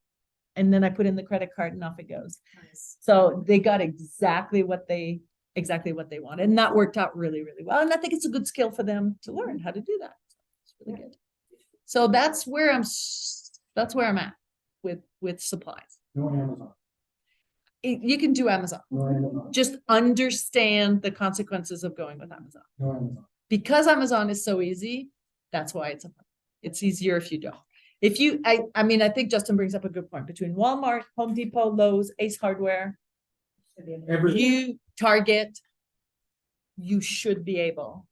And then I put in the credit card and off it goes. Nice. So they got exactly what they wanted. And that worked out really, really well. And I think it's a good skill for them to learn how to do that. It's really good. So that's where I'm at with supplies. No Amazon. You can do Amazon. No Amazon. Just understand the consequences of going with Amazon. No Amazon. Because Amazon is so easy, that's why it's easier if you don't. If you, I mean, I think Justin brings up a good point between Walmart, Home Depot, Lowe's, Ace Hardware, you Target, you should be able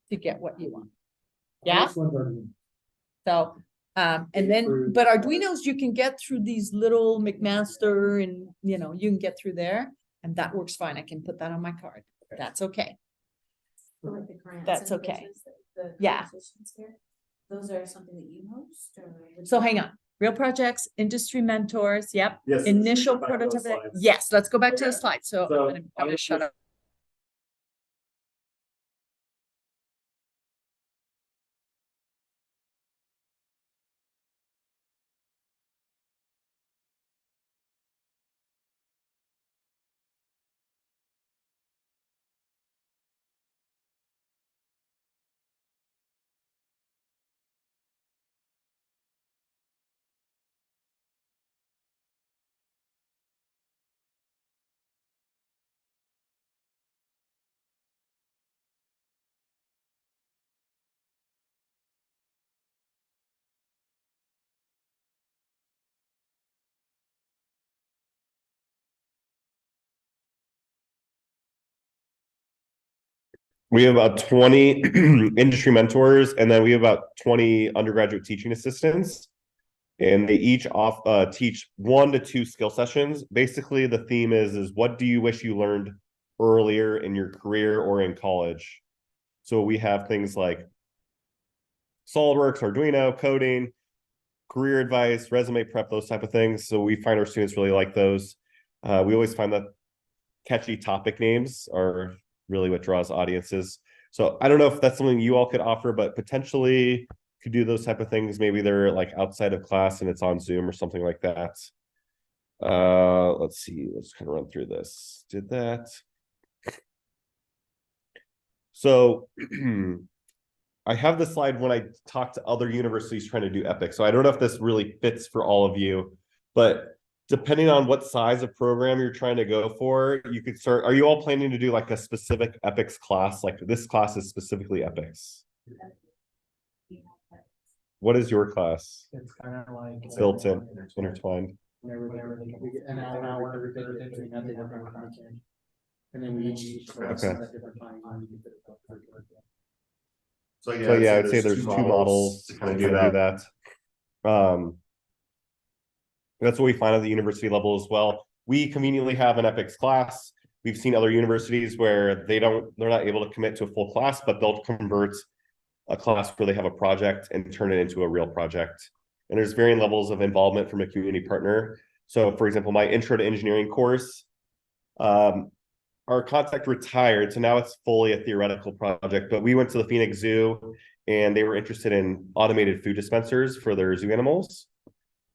to get what you want. Yeah. So, and then, but Arduinos, you can get through these little McMaster and, you can get through there and that works fine. I can put that on my card. That's okay. So like the grants That's and okay. quizzes, the Yeah. competitions here, those are something that you host or? So hang on, real projects, industry mentors. Yep. Yes. Initial back to those prototype. slides. Yes, let's go back to the Okay. slide. So So, I'm gonna shut up. We have about 20 industry mentors, and then we have about 20 undergraduate teaching assistants. And they each teach 1 to 2 skill sessions. Basically, the theme is what do you wish you learned earlier in your career or in college? So we have things like SolidWorks, Arduino, coding, career advice, resume prep, those type of things. So we find our students really like those. We always find that catchy topic names are really what draws audiences. So I don't know if that's something you all could offer, but potentially could do those type of things. Maybe they're like outside of class and it's on Zoom or something like that. Let's see, let's kind of run through this. Did that. So I have the slide when I talk to other universities trying to do EPICS. So I don't know if this really fits for all of you, but depending on what size of program you're trying to go for, you could start. Are you all planning to do like a specific EPICS class? Like this class is specifically EPICS. What is your class? It's kind of like. It's built in, intertwined. Whenever they, we get an hour every Thursday, we have the different content. And then we each. Okay. Different time on the curriculum. So yeah, I'd say there's two models to kind of do that. That's what we find at the university level as well. We conveniently have an EPICS class. We've seen other universities where they're not able to commit to a full class, but they'll convert a class where they have a project and turn it into a real project. And there's varying levels of involvement from a community partner. So for example, my intro to engineering course, our contact retired, so now it's fully a theoretical project, but we went to the Phoenix Zoo and they were interested in automated food dispensers for their zoo animals.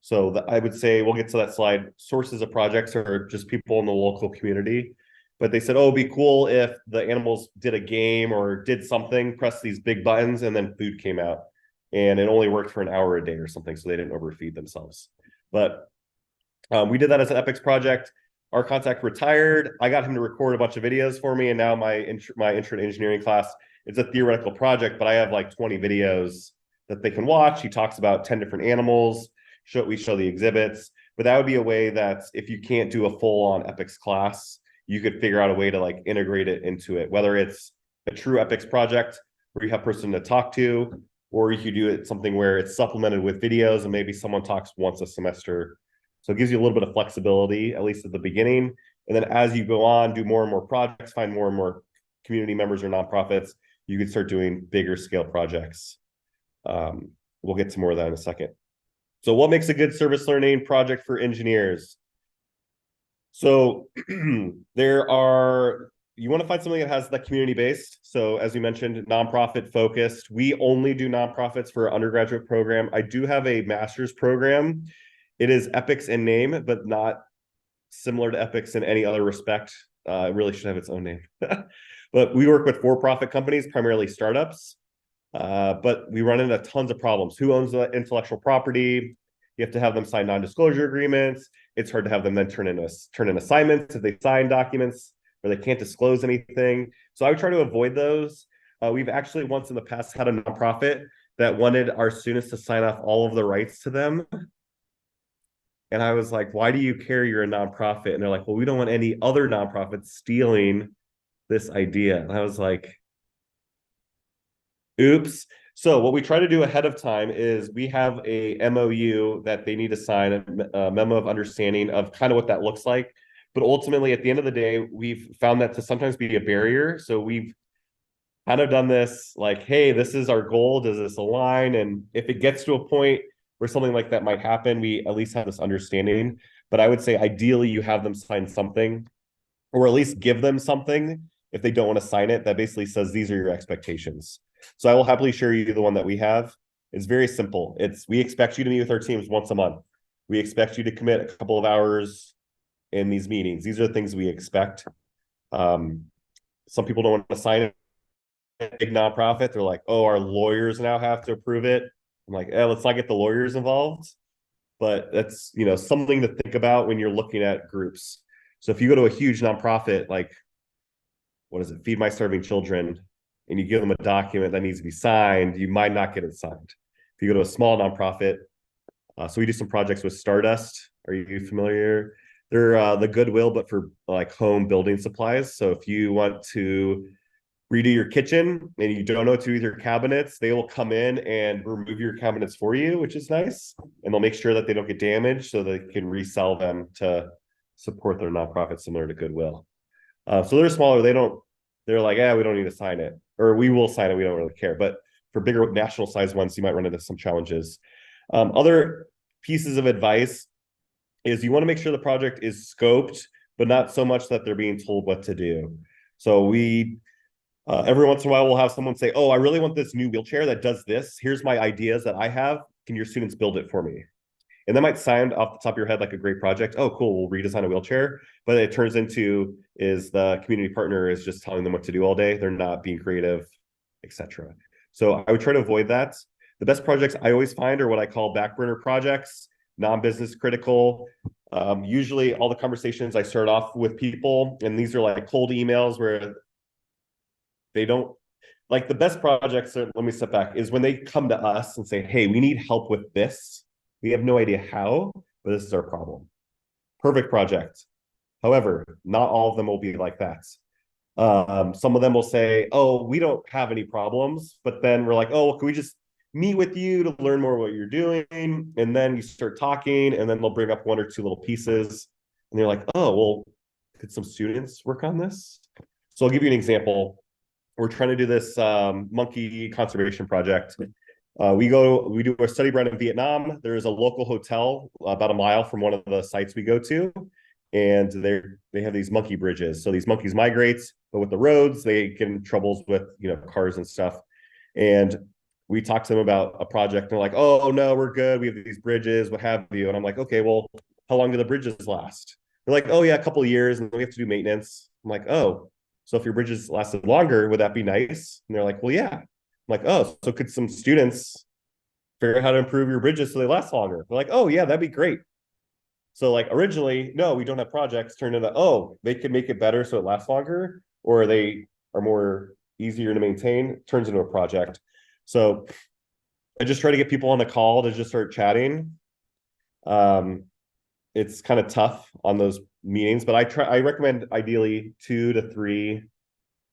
So I would say, we'll get to that slide, sources of projects are just people in the local community, but they said, oh, it'd be cool if the animals did a game or did something, press these big buttons, and then food came out. And it only worked for an hour a day or something, so they didn't overfeed themselves. But we did that as an EPICS project. Our contact retired. I got him to record a bunch of videos for me, and now my intro to engineering class, it's a theoretical project, but I have like 20 videos that they can watch. He talks about 10 different animals. We show the exhibits, but that would be a way that if you can't do a full-on EPICS class, you could figure out a way to like integrate it into it, whether it's a true EPICS project where you have a person to talk to, or you could do it something where it's supplemented with videos and maybe someone talks once a semester. So it gives you a little bit of flexibility, at least at the beginning. And then as you go on, do more and more projects, find more and more community members or nonprofits, you can start doing bigger scale projects. We'll get to more of that in a second. So what makes a good service learning project for engineers? So you want to find something that has that community based. So as you mentioned, nonprofit focused. We only do nonprofits for our undergraduate program. I do have a master's program. It is EPICS in name, but not similar to EPICS in any other respect. It really should have its own name. But we work with for-profit companies, primarily startups. But we run into tons of problems. Who owns the intellectual property? You have to have them sign non-disclosure agreements. It's hard to have them then turn in assignments if they sign documents or they can't disclose anything. So I would try to avoid those. We've actually once in the past had a nonprofit that wanted our students to sign off all of the rights to them. And I was like, why do you care? You're a nonprofit. And they're like, well, we don't want any other nonprofits stealing this idea. And I was like, oops. So what we try to do ahead of time is we have a MOU that they need to sign, a memo of understanding of kind of what that looks like. But ultimately, at the end of the day, we've found that to sometimes be a barrier. So we've kind of done this like, hey, this is our goal. Does this align? And if it gets to a point where something like that might happen, we at least have this understanding. But I would say ideally you have them sign something, or at least give them something if they don't want to sign it that basically says these are your expectations. So I will happily share you the one that we have. It's very simple. We expect you to meet with our teams once a month. We expect you to commit a couple of hours in these meetings. These are the things we expect. Some people don't want to sign it. Big nonprofit, they're like, oh, our lawyers now have to approve it. I'm like, let's not get the lawyers involved. But that's, something to think about when you're looking at groups. So if you go to a huge nonprofit, like, what is it, Feed My Starving Children, and you give them a document that needs to be signed, you might not get it signed. If you go to a small nonprofit, so we do some projects with Stardust. Are you familiar? They're the Goodwill, but for like home building supplies. So if you want to redo your kitchen and you don't know what to do with your cabinets, they will come in and remove your cabinets for you, which is nice. And they'll make sure that they don't get damaged so they can resell them to support their nonprofit similar to Goodwill. So they're smaller. They're like, we don't need to sign it, or we will sign it. We don't really care. But for bigger national size ones, you might run into some challenges. Other pieces of advice is you want to make sure the project is scoped but not so much that they're being told what to do. So we, every once in a while, we'll have someone say, oh, I really want this new wheelchair that does this. Here's my ideas that I have. Can your students build it for me? And that might sound off the top of your head like a great project. Oh, cool, we'll redesign a wheelchair. But it turns into is the community partner is just telling them what to do all day. They're not being creative, etc. So I would try to avoid that. The best projects I always find are what I call back burner projects, non-business critical. Usually all the conversations I start off with people, and these are like cold emails where they don't, like the best projects are, let me step back, is when they come to us and say, hey, we need help with this. We have no idea how, but this is our problem. Perfect project. However, not all of them will be like that. Some of them will say, oh, we don't have any problems, but then we're like, oh, well, can we just meet with you to learn more what you're doing? And then you start talking, and then they'll bring up one or two little pieces, and they're like, oh, well, could some students work on this? So I'll give you an example. We're trying to do this monkey conservation project. We do a study abroad in Vietnam. There is a local hotel about a mile from one of the sites we go to, and they have these monkey bridges. So these monkeys migrate, but with the roads, they get in troubles with cars and stuff. And we talked to them about a project. And they're like, oh no, we're good. We have these bridges, what have you. And I'm like, okay, well, how long do the bridges last? They're like, oh yeah, a couple of years, and we have to do maintenance. I'm like, oh, so if your bridges lasted longer, would that be nice? And they're like, well, yeah. I'm like, oh, so could some students figure out how to improve your bridges so they last longer? They're like, oh yeah, that'd be great. So like originally, no, we don't have projects, turned into, oh, they could make it better so it lasts longer, or they are more easier to maintain, turns into a project. So I just try to get people on the call to just start chatting. It's kind of tough on those meetings, but I recommend ideally 2 to 3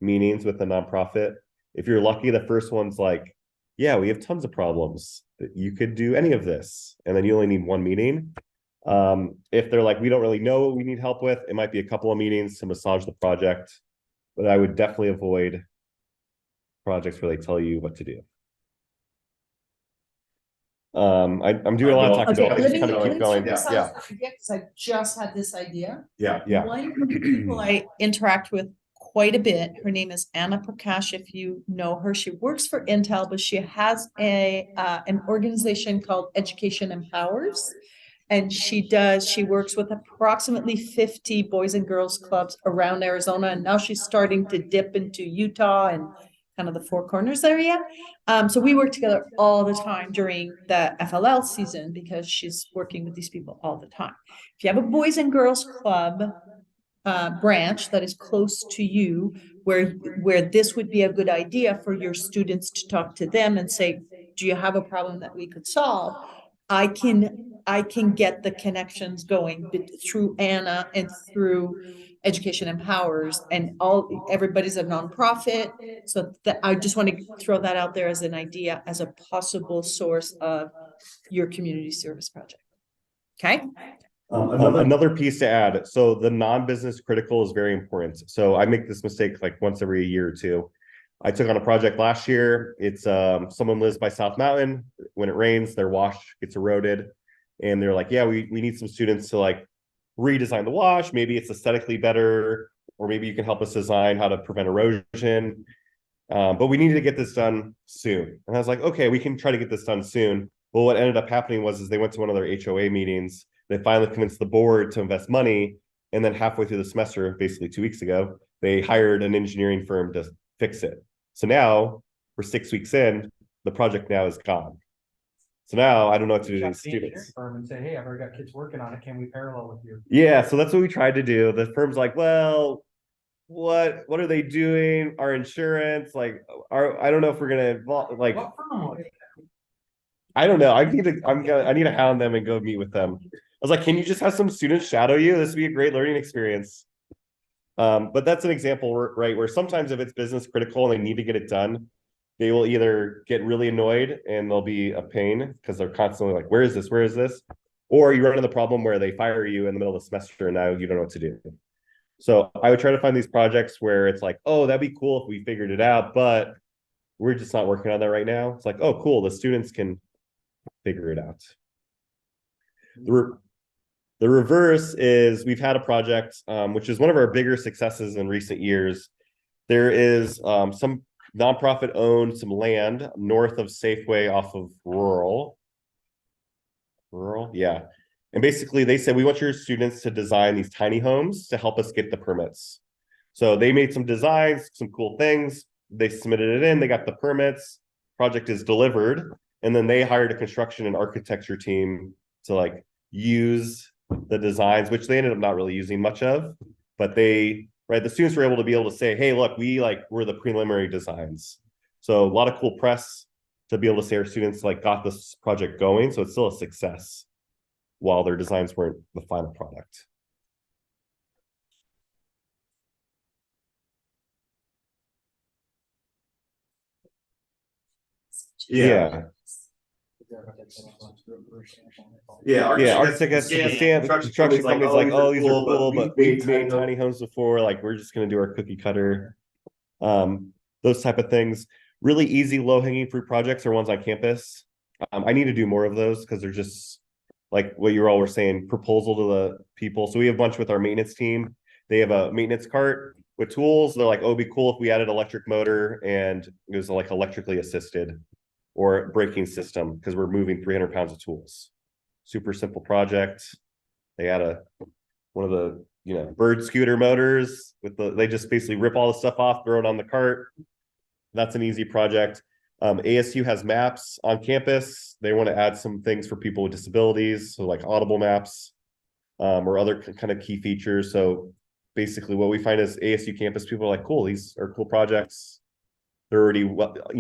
meetings with a nonprofit. If you're lucky, the first one's like, yeah, we have tons of problems, that you could do any of this, and then you only need 1 meeting. If they're like, we don't really know what we need help with, it might be a couple of meetings to massage the project, but I would definitely avoid projects where they tell you what to do. I'm doing a lot of talking, so I just kind of keep going. Yeah. Because I just had this idea. Yeah. One of the people I interact with quite a bit, her name is Anna Prakash, if you know her. She works for Intel, but she has an organization called Education Empowers. And she works with approximately 50 boys and girls clubs around Arizona. And now she's starting to dip into Utah and kind of the Four Corners area. So we work together all the time during the FLL season because she's working with these people all the time. If you have a boys and girls club branch that is close to you, where this would be a good idea for your students to talk to them and say, do you have a problem that we could solve? I can get the connections going through Anna and through Education Empowers, and everybody's a nonprofit. So that I just want to throw that out there as an idea, as a possible source of your community service project. Okay. Another piece to add. So the non-business critical is very important. So I make this mistake like once every year or two. I took on a project last year. It's someone lives by South Mountain. When it rains, their wash gets eroded. And they're like, yeah, we need some students to like redesign the wash. Maybe it's aesthetically better, or maybe you can help us design how to prevent erosion. But we needed to get this done soon. And I was like, okay, we can try to get this done soon. Well, what ended up happening was they went to one of their HOA meetings. They finally convinced the board to invest money. And then halfway through the semester, basically 2 weeks ago, they hired an engineering firm to fix it. So now we're 6 weeks in, the project now is gone. So now I don't know what to do to these students. Firm and say, hey, I've already got kids working on it. Can we parallel with you? Yeah, so that's what we tried to do. The firm's like, well, what are they doing? Our insurance, like, I don't know if we're gonna like. What firm was it? I don't know. I need to hound them and go meet with them. I was like, can you just have some students shadow you? This would be a great learning experience. But that's an example, right, where sometimes if it's business critical and they need to get it done, they will either get really annoyed and they'll be a pain because they're constantly like, where is this? Where is this? Or you run into the problem where they fire you in the middle of the semester and now you don't know what to do. So I would try to find these projects where it's like, oh, that'd be cool if we figured it out, but we're just not working on that right now. It's like, oh, cool, the students can figure it out. The reverse is we've had a project, which is one of our bigger successes in recent years. There is some nonprofit owned some land north of Safeway off of Rural. Yeah. And basically they said, we want your students to design these tiny homes to help us get the permits. So they made some designs, some cool things. They submitted it in, they got the permits, project is delivered. And then they hired a construction and architecture team to like use the designs, which they ended up not really using much of, but the students were able to say, hey, look, we're the preliminary designs. So a lot of cool press to be able to say our students like got this project going. So it's still a success while their designs weren't the final product. Yeah. Architect has the stamp, construction companies like, oh, these are cool, but we made tiny homes before, like we're just gonna do our cookie cutter. Those type of things. Really easy, low-hanging fruit projects are ones on campus. I need to do more of those because they're just like what you all were saying, proposal to the people. So we have a bunch with our maintenance team. They have a maintenance cart with tools. They're like, oh, it'd be cool if we added electric motor and it was like electrically assisted or braking system because we're moving 300 pounds of tools. Super simple project. They had one of the bird scooter motors with they just basically rip all the stuff off, throw it on the cart. That's an easy project. ASU has maps on campus. They want to add some things for people with disabilities, so like audible maps, or other kind of key features. So basically what we find is ASU campus people are like, cool, these are cool projects. They're already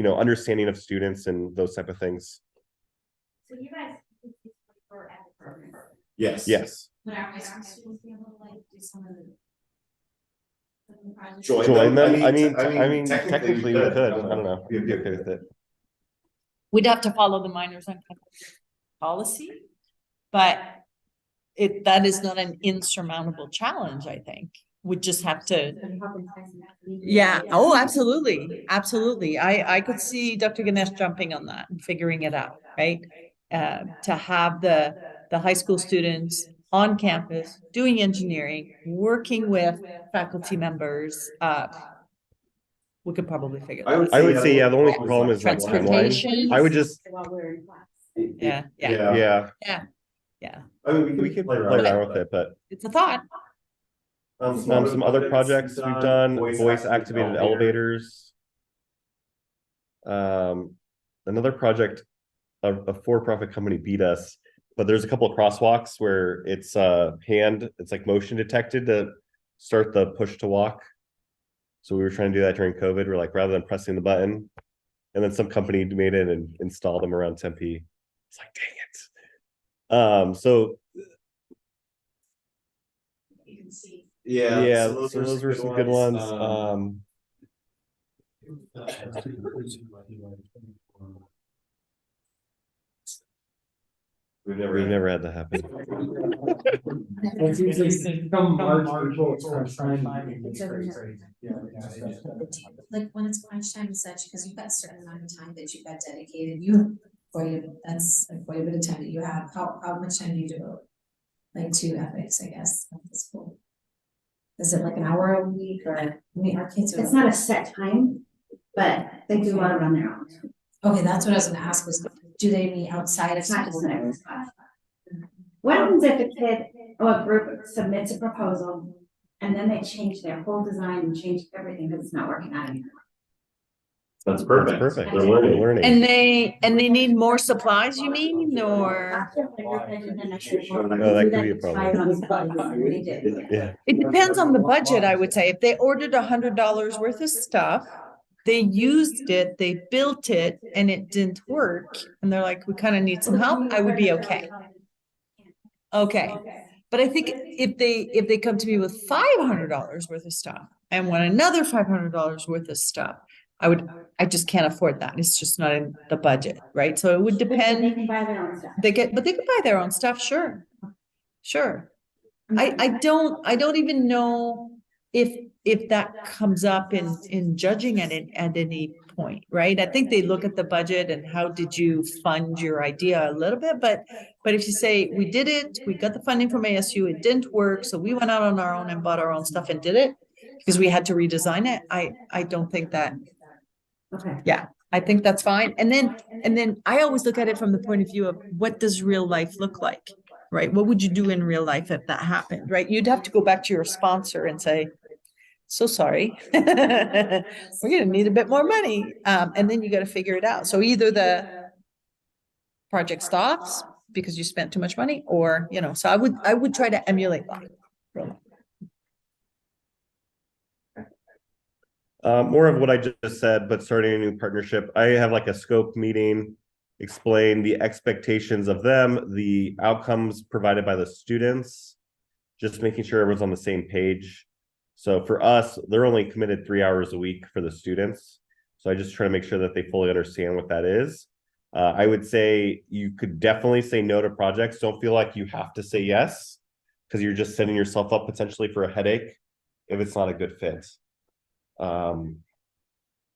understanding of students and those type of things. So you guys for at the program. Yes. Would our high school students be able to like do some of the projects? Join them. I mean, technically we could. I don't know. We'd be okay with it. We'd have to follow the minors on campus policy, but that is not an insurmountable challenge, I think. We just have to. Yeah. Oh, absolutely. Absolutely. I could see Dr. Ganesh jumping on that and figuring it out, right? To have the high school students on campus doing engineering, working with faculty members, we could probably figure that out. I would say, yeah, the only problem is like Transportation. timeline. I would just, While we're in class. Yeah. I mean, we could play around with it, but It's a thought. some other projects we've done, voice activated elevators. Another project, a for-profit company beat us, but there's a couple of crosswalks where it's it's like motion detected to start the push to walk. So we were trying to do that during COVID. We're like, rather than pressing the button, and then some company made it and installed them around Tempe. It's like, dang it. So You can see. yeah, so those were some good ones. We've never had that happen. It's usually come March, it's crunch time. Like when it's crunch time and such, because you've got a certain amount of time that you've got dedicated, you that's quite a bit of time that you have. How much time do you devote? Like to EPICS, I guess, at the school. Is it like an hour a week or, I mean, our kids are. It's not a set time, but they do a lot of it on their own. Okay, that's what I was gonna ask was, do they meet outside of It's not just school? an every class. What happens if a kid or a group submits a proposal and then they change their whole design and change everything because it's not working out anymore? That's perfect. They're learning. And they need more supplies, you mean, or? No, that could be a problem. Yeah. It depends on the budget, I would say. If they ordered $100 worth of stuff, they used it, they built it, and it didn't work, and they're like, we kind of need some help, I would be okay. Okay, but I think if they come to me with $500 worth of stuff and want another $500 worth of stuff, I just can't afford that. It's just not in the budget, right? So it would depend. They can buy their own stuff. But they could buy their own stuff, sure. I don't even know if that comes up in judging at any point, right? I think they look at the budget and how did you fund your idea a little bit, but if you say, we did it, we got the funding from ASU, it didn't work, so we went out on our own and bought our own stuff and did it because we had to redesign it, I don't think that, Okay. yeah, I think that's fine. And then I always look at it from the point of view of what does real life look like, right? What would you do in real life if that happened, right? You'd have to go back to your sponsor and say, so sorry, we're gonna need a bit more money. And then you gotta figure it out. So either the project stops because you spent too much money, or, you know, so I would try to emulate that. Really. More of what I just said, but starting a new partnership. I have like a scope meeting, explain the expectations of them, the outcomes provided by the students, just making sure everyone's on the same page. So for us, they're only committed 3 hours a week for the students. So I just try to make sure that they fully understand what that is. I would say you could definitely say no to projects. Don't feel like you have to say yes, because you're just setting yourself up potentially for a headache if it's not a good fit.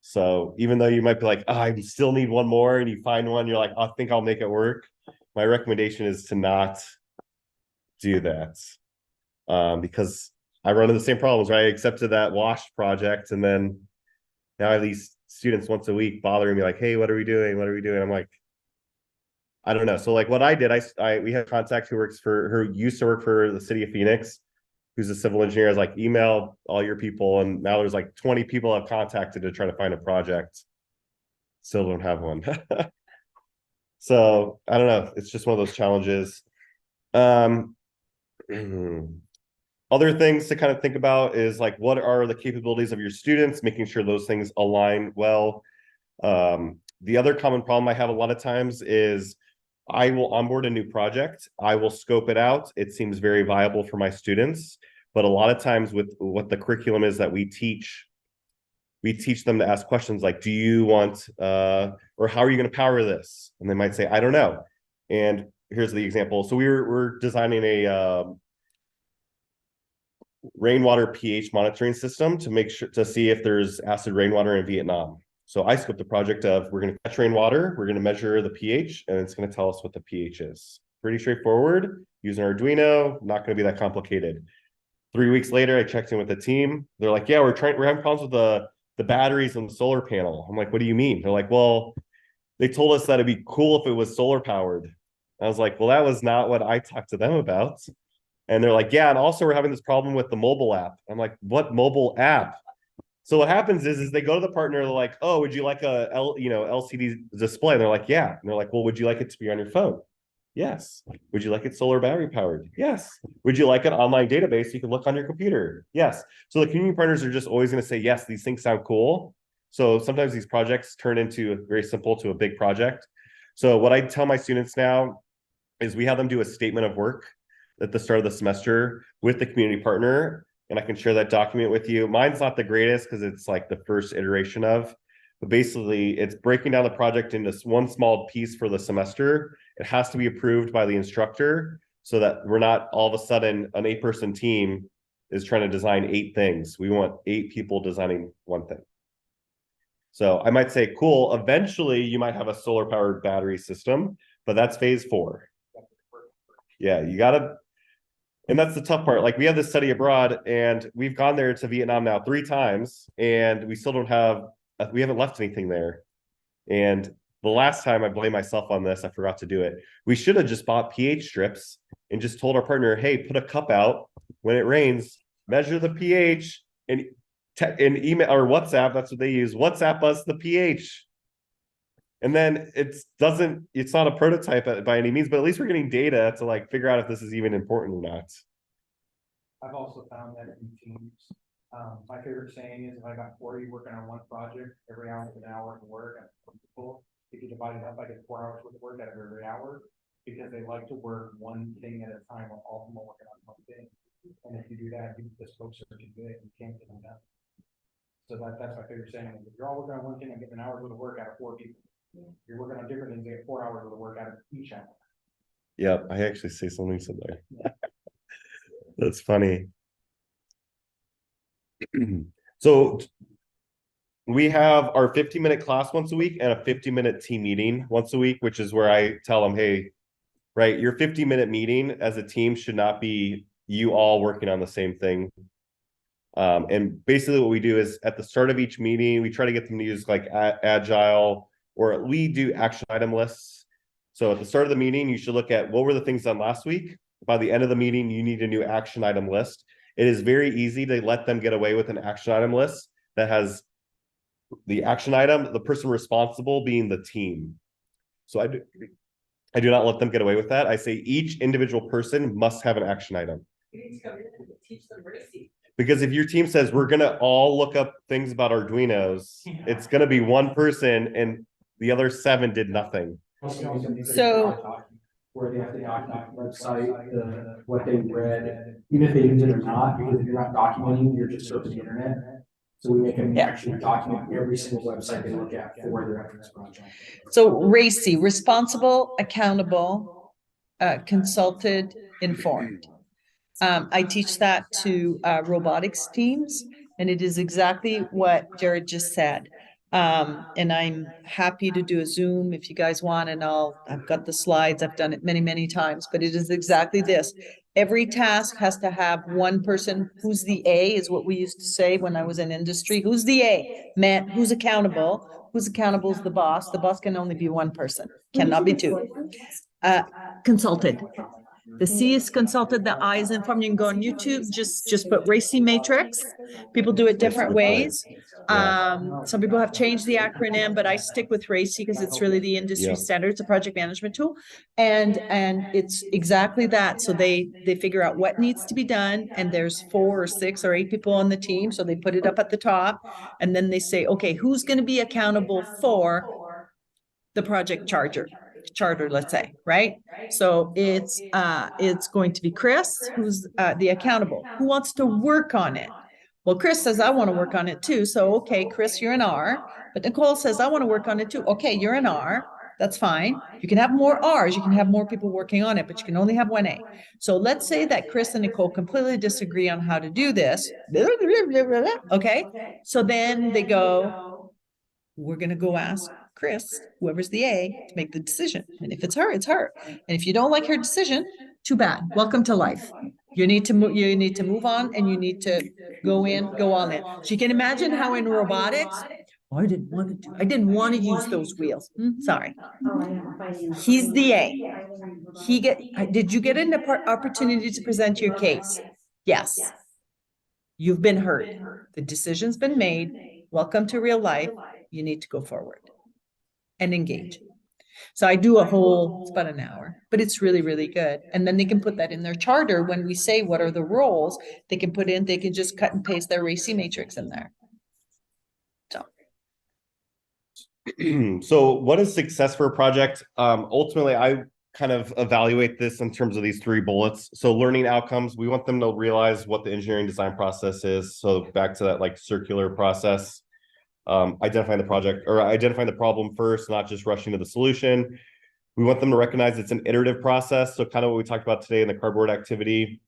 So even though you might be like, oh, I still need one more, and you find one, you're like, I think I'll make it work. My recommendation is to not do that. Because I run into the same problems, right? I accepted that wash project, and then now I have these students once a week bothering me like, hey, what are we doing? What are we doing? I'm like, I don't know. So like what I did, we have contact who used to work for the city of Phoenix, who's a civil engineer. I was like, email all your people, and now there's like 20 people I've contacted to try to find a project. Still don't have one. So I don't know. It's just one of those challenges. Other things to kind of think about is like, what are the capabilities of your students, making sure those things align well. The other common problem I have a lot of times is I will onboard a new project. I will scope it out. It seems very viable for my students, but a lot of times with what the curriculum is that we teach them to ask questions like, do you want, or how are you going to power this? And they might say, I don't know. And here's the example. So we're designing a rainwater pH monitoring system to see if there's acid rainwater in Vietnam. So I scoped the project of, we're going to catch rainwater, we're going to measure the pH, and it's going to tell us what the pH is. Pretty straightforward, using Arduino, not going to be that complicated. 3 weeks later, I checked in with the team. They're like, yeah, we're having problems with the batteries and the solar panel. I'm like, what do you mean? They're like, well, they told us that it'd be cool if it was solar powered. I was like, well, that was not what I talked to them about. And they're like, yeah, and also we're having this problem with the mobile app. I'm like, what mobile app? So what happens is they go to the partner, they're like, oh, would you like a LCD display? And they're like, yeah. And they're like, well, would you like it to be on your phone? Yes. Would you like it solar battery powered? Yes. Would you like an online database you can look on your computer? Yes. So the community partners are just always going to say, yes, these things sound cool. So sometimes these projects turn into very simple to a big project. So what I tell my students now is we have them do a statement of work at the start of the semester with the community partner, and I can share that document with you. Mine's not the greatest because it's like the first iteration of, but basically it's breaking down the project into one small piece for the semester. It has to be approved by the instructor so that we're not all of a sudden an 8-person team is trying to design 8 things. We want 8 people designing one thing. So I might say, cool, eventually you might have a solar powered battery system, but that's phase 4. Yeah, you gotta, and that's the tough part. Like we have this study abroad and we've gone there to Vietnam now 3 times and we still don't have, we haven't left anything there. And the last time, I blame myself on this, I forgot to do it. We should have just bought pH strips and just told our partner, hey, put a cup out when it rains, measure the pH, and email or WhatsApp, that's what they use, WhatsApp us the pH. And then it's not a prototype by any means, but at least we're getting data to like figure out if this is even important or not. I've also found that in teams, my favorite saying is if I got 40 working on one project, every hour is an hour of work. If you divide it up, I get 4 hours worth of work out of every hour, because they like to work one thing at a time while all of them are working on one thing. And if you do that, this folks are too big, you can't get them done. So that's my favorite saying. If you're all working on one thing, I'm getting an hour worth of work out of 4 people. You're working on different things, you get 4 hours worth of work out of each hour. Yeah, I actually say something similar. That's funny. So We have our 15-minute class once a week and a 50-minute team meeting once a week, which is where I tell them, hey, right, your 50-minute meeting as a team should not be you all working on the same thing. And basically what we do is at the start of each meeting, we try to get them to use like agile, or we do action item lists. So at the start of the meeting, you should look at what were the things done last week. By the end of the meeting, you need a new action item list. It is very easy to let them get away with an action item list that has the action item, the person responsible being the team. So I do not let them get away with that. I say each individual person must have an action item. Because if your team says we're gonna all look up things about Arduinos, it's gonna be one person and the other 7 did nothing. So- Where they have to document the website, what they read, even if they use it or not, because if you're not documenting, you're just surfing the internet. So we make them actually document every single website they look at for their entrance project. So RACI, responsible, accountable, consulted, informed. I teach that to robotics teams, and it is exactly what Jared just said. And I'm happy to do a Zoom if you guys want, and I've got the slides, I've done it many, many times, but it is exactly this. Every task has to have one person who's the A, is what we used to say when I was in industry. Who's the A? Man, who's accountable? Who's accountable is the boss. The boss can only be one person, cannot be 2. Consulted. The C is consulted, the I is informed. You can go on YouTube, just put RACI matrix. People do it different ways. Some people have changed the acronym, but I stick with RACI because it's really the industry standard. It's a project management tool. And it's exactly that. So they figure out what needs to be done. And there's 4 or 6 or 8 people on the team. So they put it up at the top. And then they say, okay, who's going to be accountable for the project charter, let's say, right? So it's going to be Chris, who's the accountable, who wants to work on it. Well, Chris says, I want to work on it too. So, okay, Chris, you're an R, but Nicole says, I want to work on it too. Okay, you're an R. That's fine. You can have more R's. You can have more people working on it, but you can only have one A. So let's say that Chris and Nicole completely disagree on how to do this. Okay. So then they go, we're going to go ask Chris, whoever's the A, to make the decision. And if it's her, it's her. And if you don't like her decision, too bad. Welcome to life. You need to move on, and you need to go all in. So you can imagine how in robotics, I didn't want to use those wheels. Sorry. He's the A. Did you get an opportunity to present your case? Yes. You've been heard. The decision's been made. Welcome to real life. You need to go forward and engage. So I do it's about an hour, but it's really, really good. And then they can put that in their charter. When we say, what are the roles, they can just cut and paste their RACI matrix in there. So what is success for a project? Ultimately, I kind of evaluate this in terms of these 3 bullets. So learning outcomes, we want them to realize what the engineering design process is. So back to that like circular process. Identifying the problem first, not just rushing to the solution. We want them to recognize it's an iterative process. So kind of what we talked about today in the cardboard activity.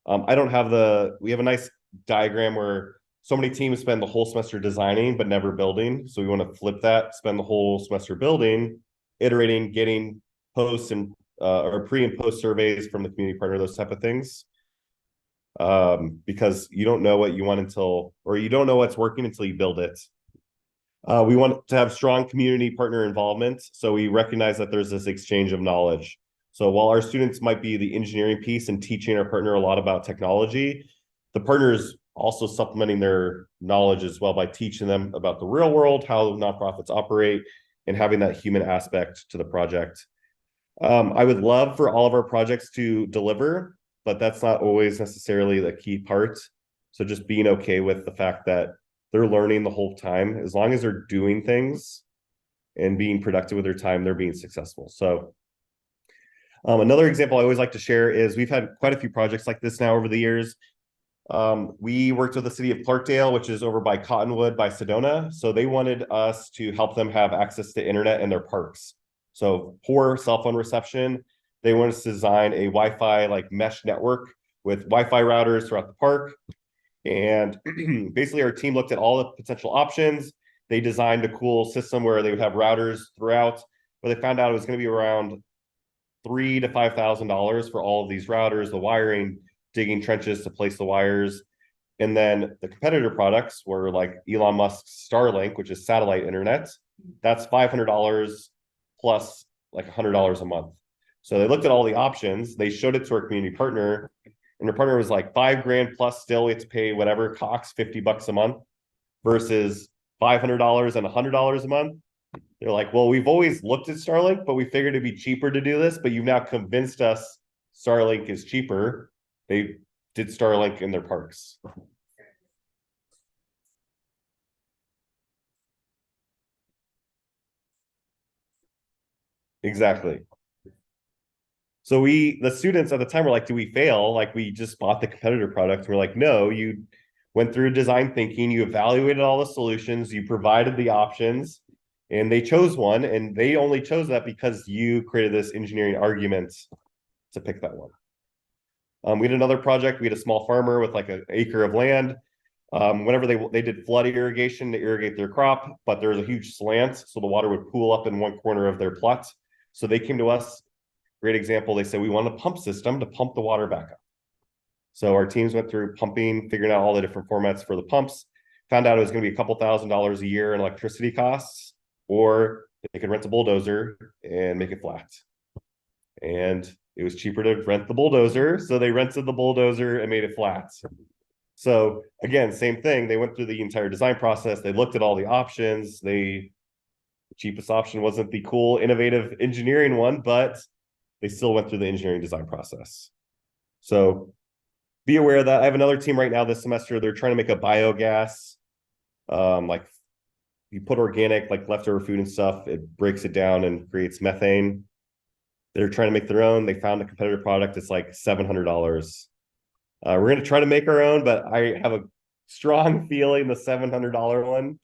We have a nice diagram where so many teams spend the whole semester designing, but never building. So we want to flip that, spend the whole semester building, iterating, getting post and or pre and post surveys from the community partner, those type of things. Because you don't know what you want you don't know what's working until you build it. We want to have strong community partner involvement. So we recognize that there's this exchange of knowledge. So while our students might be the engineering piece and teaching our partner a lot about technology, the partner is also supplementing their knowledge as well by teaching them about the real world, how nonprofits operate, and having that human aspect to the project. I would love for all of our projects to deliver, but that's not always necessarily the key part. So just being okay with the fact that they're learning the whole time. As long as they're doing things and being productive with their time, they're being successful. So another example I always like to share is we've had quite a few projects like this now over the years. We worked with the city of Clarkdale, which is over by Cottonwood by Sedona. So they wanted us to help them have access to internet in their parks. So poor cell phone reception. They wanted us to design a Wi-Fi like mesh network with Wi-Fi routers throughout the park. And basically our team looked at all the potential options they designed a cool system where they would have routers throughout, but they found out it was going to be around $3,000 to $5,000 for all of these routers, the wiring, digging trenches to place the wires. And then the competitor products were like Elon Musk's Starlink, which is satellite internet. That's $500 plus like $100 a month. So they looked at all the options. They showed it to our community partner, and their partner was like $5,000 plus. Still, we have to pay whatever Cox $50 a month versus $500 and $100 a month. They're like, well, we've always looked at Starlink, but we figured it'd be cheaper to do this. But you've now convinced us Starlink is cheaper. They did Starlink in their parks. Exactly. So the students at the time were like, do we fail? Like, we just bought the competitor product. We're like, no, you went through design thinking, you evaluated all the solutions, you provided the options, and they chose one. And they only chose that because you created this engineering argument to pick that one. We had another project. We had a small farmer with like an acre of land. Whenever they did flood irrigation to irrigate their crop, but there was a huge slant, so the water would pool up in one corner of their plot. So they came to us. Great example. They said, we want a pump system to pump the water back up. So our teams went through pumping, figuring out all the different formats for the pumps, found out it was going to be a couple $1,000s a year in electricity costs, or they could rent a bulldozer and make it flat. And it was cheaper to rent the bulldozer. So they rented the bulldozer and made it flat. So again, same thing. They went through the entire design process. They looked at all the options. The cheapest option wasn't the cool, innovative engineering one, but they still went through the engineering design process. So be aware of that. I have another team right now this semester. They're trying to make a biogas. Like you put organic, like leftover food and stuff, it breaks it down and creates methane. They're trying to make their own. They found a competitor product. It's like $700. We're going to try to make our own, but I have a strong feeling the $700 one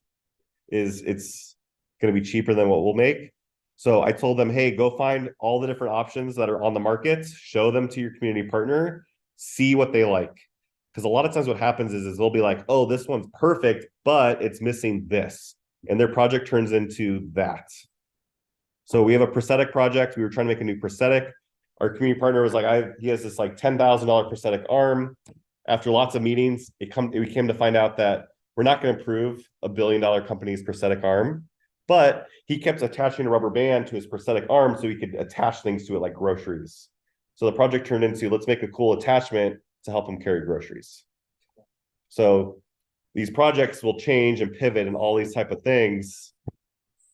it's going to be cheaper than what we'll make. So I told them, hey, go find all the different options that are on the market, show them to your community partner, see what they like. Because a lot of times what happens is they'll be like, oh, this one's perfect, but it's missing this. And their project turns into that. So we have a prosthetic project. We were trying to make a new prosthetic. Our community partner was like, he has this like $10,000 prosthetic arm. After lots of meetings, we came to find out that we're not going to improve $1 billion company's prosthetic arm, but he kept attaching a rubber band to his prosthetic arm so he could attach things to it like groceries. So the project turned into, let's make a cool attachment to help him carry groceries. So these projects will change and pivot and all these type of things.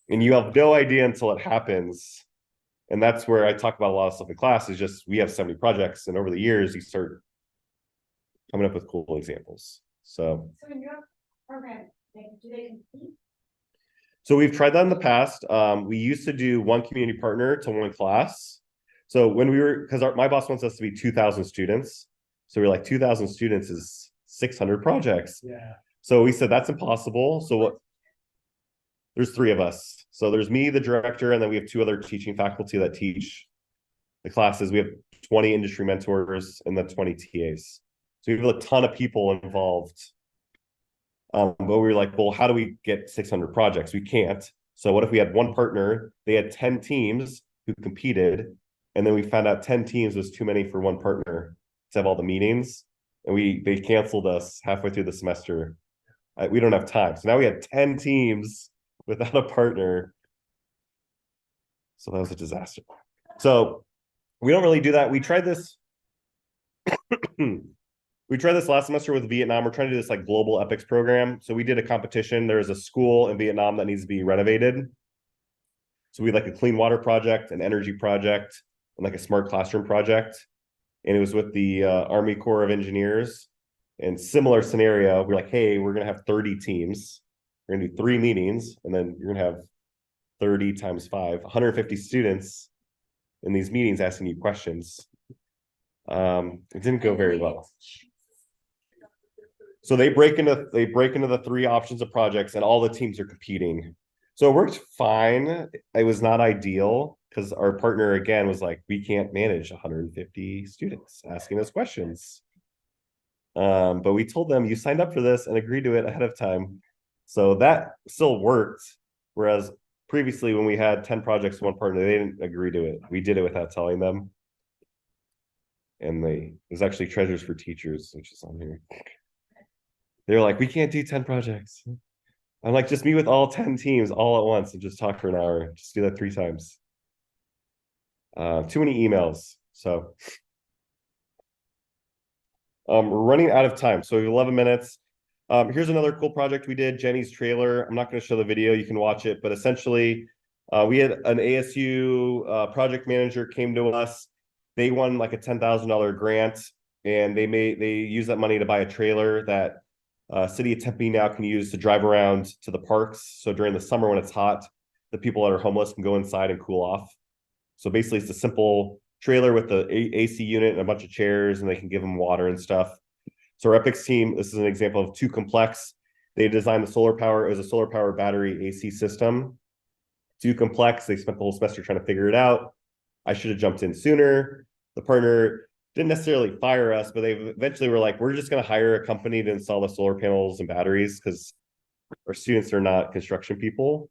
And you have no idea until it happens. And that's where I talk about a lot of stuff in class is just, we have 70 projects. And over the years, you start coming up with cool examples. So in your program, do they compete? So we've tried that in the past. We used to do one community partner to one class. So when we were, because my boss wants us to be 2,000 students. So we're like 2,000 students is 600 projects. Yeah. So we said that's impossible. So what? There's 3 of us. So there's me, the director, and then we have 2 other teaching faculty that teach the classes. We have 20 industry mentors and then 20 TAs. So we have a ton of people involved. But we were like, well, how do we get 600 projects? We can't. So what if we had one partner? They had 10 teams who competed. And then we found out 10 teams was too many for one partner to have all the meetings. And they canceled us halfway through the semester. We don't have time. So now we had 10 teams without a partner. So that was a disaster. So we don't really do that. We tried this. We tried this last semester with Vietnam. We're trying to do this like global EPICS program. So we did a competition. There's a school in Vietnam that needs to be renovated. So we had like a clean water project, an energy project, and like a smart classroom project. And it was with the Army Corps of Engineers. And similar scenario, we're like, hey, we're going to have 30 teams. We're going to do 3 meetings. And then you're going to have 30 times 5, 150 students in these meetings asking you questions. It didn't go very well. So they break into the 3 options of projects and all the teams are competing. So it worked fine. It was not ideal because our partner again was like, we can't manage 150 students asking us questions. But we told them, you signed up for this and agreed to it ahead of time. So that still worked. Whereas previously when we had 10 projects to one partner, they didn't agree to it. We did it without telling them. And there's actually treasures for teachers, which is on here. They're like, we can't do 10 projects. I'm like, just meet with all 10 teams all at once and just talk for an hour. Just do that 3 times. Too many emails. So we're running out of time. So 11 minutes. Here's another cool project we did, Jenny's trailer. I'm not going to show the video, you can watch it, but essentially we had an ASU project manager came to us. They won like a $10,000 grant, and they use that money to buy a trailer that City of Tempe now can use to drive around to the parks. So during the summer when it's hot, the people that are homeless can go inside and cool off. So basically it's a simple trailer with the AC unit and a bunch of chairs, and they can give them water and stuff. So our EPICS team, this is an example of too complex. They designed the solar power. It was a solar power battery AC system. Too complex. They spent the whole semester trying to figure it out. I should have jumped in sooner. The partner didn't necessarily fire us, but they eventually were like, we're just going to hire a company to install the solar panels and batteries because our students are not construction people.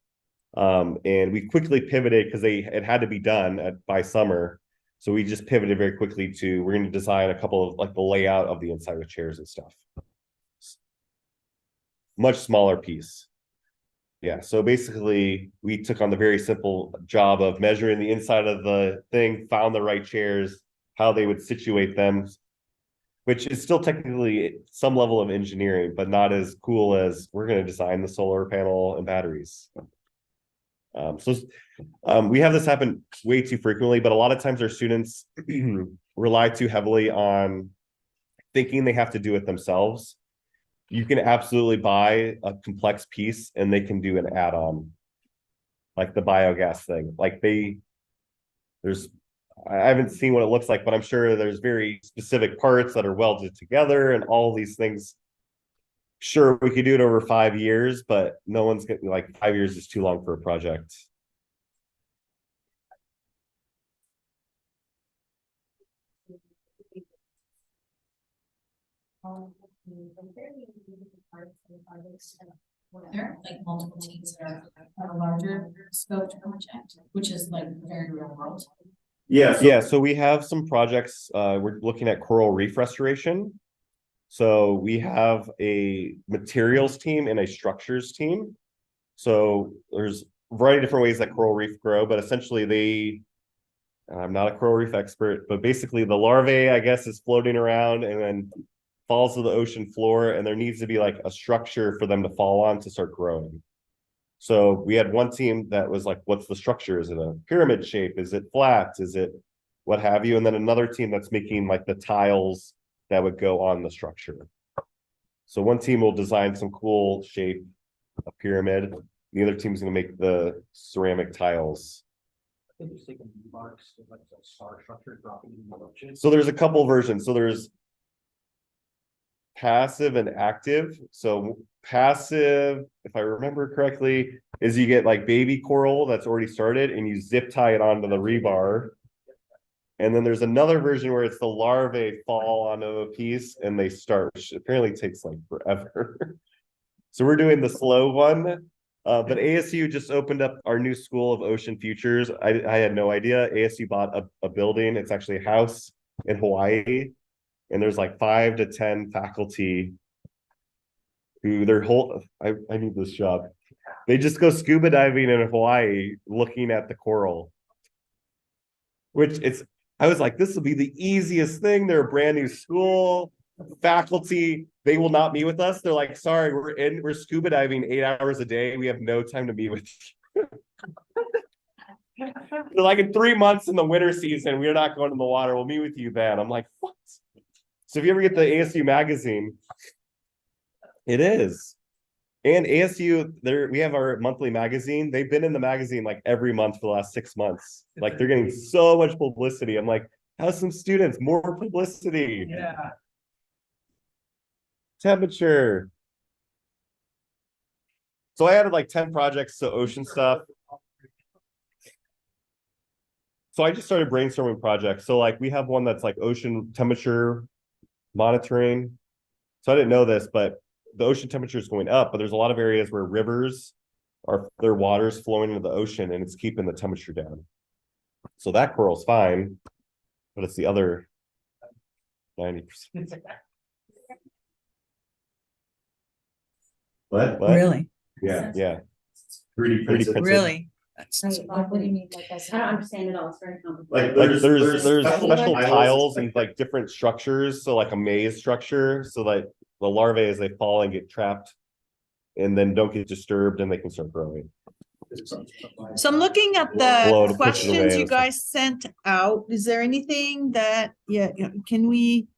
And we quickly pivoted because it had to be done by summer. So we just pivoted very quickly to, we're going to design a couple of like the layout of the inside with chairs and stuff. Much smaller piece. Yeah, so basically we took on the very simple job of measuring the inside of the thing, found the right chairs, how they would situate them, which is still technically some level of engineering, but not as cool as we're going to design the solar panel and batteries. We have this happen way too frequently, but a lot of times our students rely too heavily on thinking they have to do it themselves. You can absolutely buy a complex piece and they can do an add-on, like the biogas thing. Like I haven't seen what it looks like, but I'm sure there's very specific parts that are welded together and all these things. Sure, we could do it over 5 years, but no one's getting like 5 years is too long for a project. There are like multiple teams that are a larger scoped project, which is like very real world. Yeah, so we have some projects. We're looking at coral reef restoration. So we have a materials team and a structures team. So there's a variety of different ways that coral reef grow, but essentially I'm not a coral reef expert, but basically the larvae, I guess, is floating around and then falls to the ocean floor, and there needs to be like a structure for them to fall on to start growing. So we had one team that was like, what's the structure? Is it a pyramid shape? Is it flat? Is it what have you? And then another team that's making like the tiles that would go on the structure. So one team will design some cool shape, a pyramid. The other team is going to make the ceramic tiles. I think it's taking marks like a star structure dropping in the ocean. So there's a couple versions. So there's passive and active. So passive, if I remember correctly, is you get like baby coral that's already started and you zip tie it onto the rebar. And then there's another version where it's the larvae fall onto a piece and they start, which apparently takes like forever. So we're doing the slow one. But ASU just opened up our new School of Ocean Futures. I had no idea. ASU bought a building. It's actually a house in Hawaii. And there's like 5 to 10 faculty who I need this job. They just go scuba diving in Hawaii looking at the coral. I was like, this will be the easiest thing. They're a brand new school. Faculty, they will not meet with us. They're like, sorry, we're scuba diving 8 hours a day. We have no time to meet with you. They're like, in 3 months in the winter season, we're not going to the water. We'll meet with you then. I'm like, what? So if you ever get the ASU magazine, it is. And ASU, we have our monthly magazine. They've been in the magazine like every month for the last 6 months. Like they're getting so much publicity. I'm like, how's some students? More publicity. Yeah. Temperature. So I added like 10 projects to ocean stuff. So I just started brainstorming projects. So like we have one that's like ocean temperature monitoring. So I didn't know this, but the ocean temperature is going up, but there's a lot of areas where rivers are, their water's flowing into the ocean and it's keeping the temperature down. So that coral's fine, but it's the other 90%. What? Really, Yeah. Yeah. 3D printed. really. Like, what do you mean, like, I don't understand it all, it's very complicated. Like Like there's special tiles. tiles and like different structures. So like a maze structure. So like the larvae, as they fall and get trapped and then don't get disturbed and they can start growing. So I'm looking at Blow the to push it away questions you and stuff. guys sent out. Is there anything that, can we,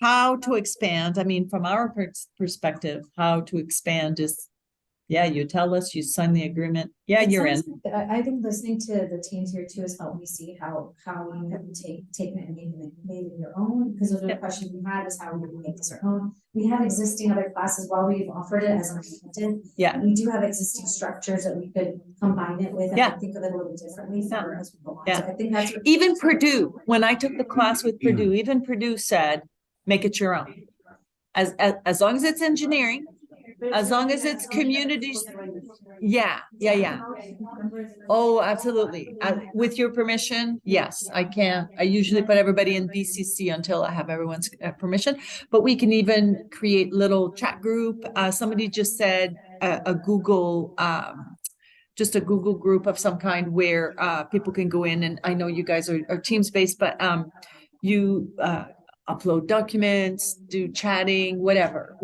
how to expand? I mean, from our perspective, how to expand is, yeah, you tell us, you sign the agreement. Yeah, It you're in. sounds like- I think listening to the teams here too has helped me see how you have taken it and made it your own, because those are the questions we had, is how we can make this our own. We have existing other classes while we've offered it as unlimited. Yeah. We do have existing structures that we could combine it with Yeah. and think of it a little differently for as we go on. Yeah. So I think that's what- Even Purdue, when I took the class with Purdue, even Purdue said, make it your own. As long as it's engineering, as long as it's communities. Yeah. Oh, absolutely. With your permission, yes, I can. I usually put everybody in BCC until I have everyone's permission, but we can even create little chat group. Somebody just said a Google, just a Google group of some kind where people can go in, and I know you guys are Teams based, but you upload documents, do chatting, whatever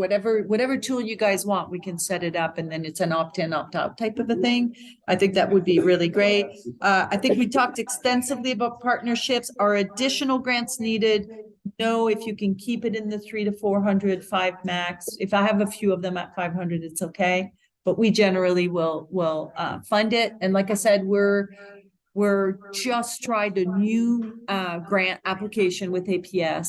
tool you guys want, we can set it up, and then it's an opt-in, opt-out type of a thing. I think that would be really great. I think we talked extensively about partnerships. Are additional grants needed? No, if you can keep it in the 300 to 400, 5 max. If I have a few of them at 500, it's okay. But we generally will fund it. And like I said, we're just tried a new grant application with APS.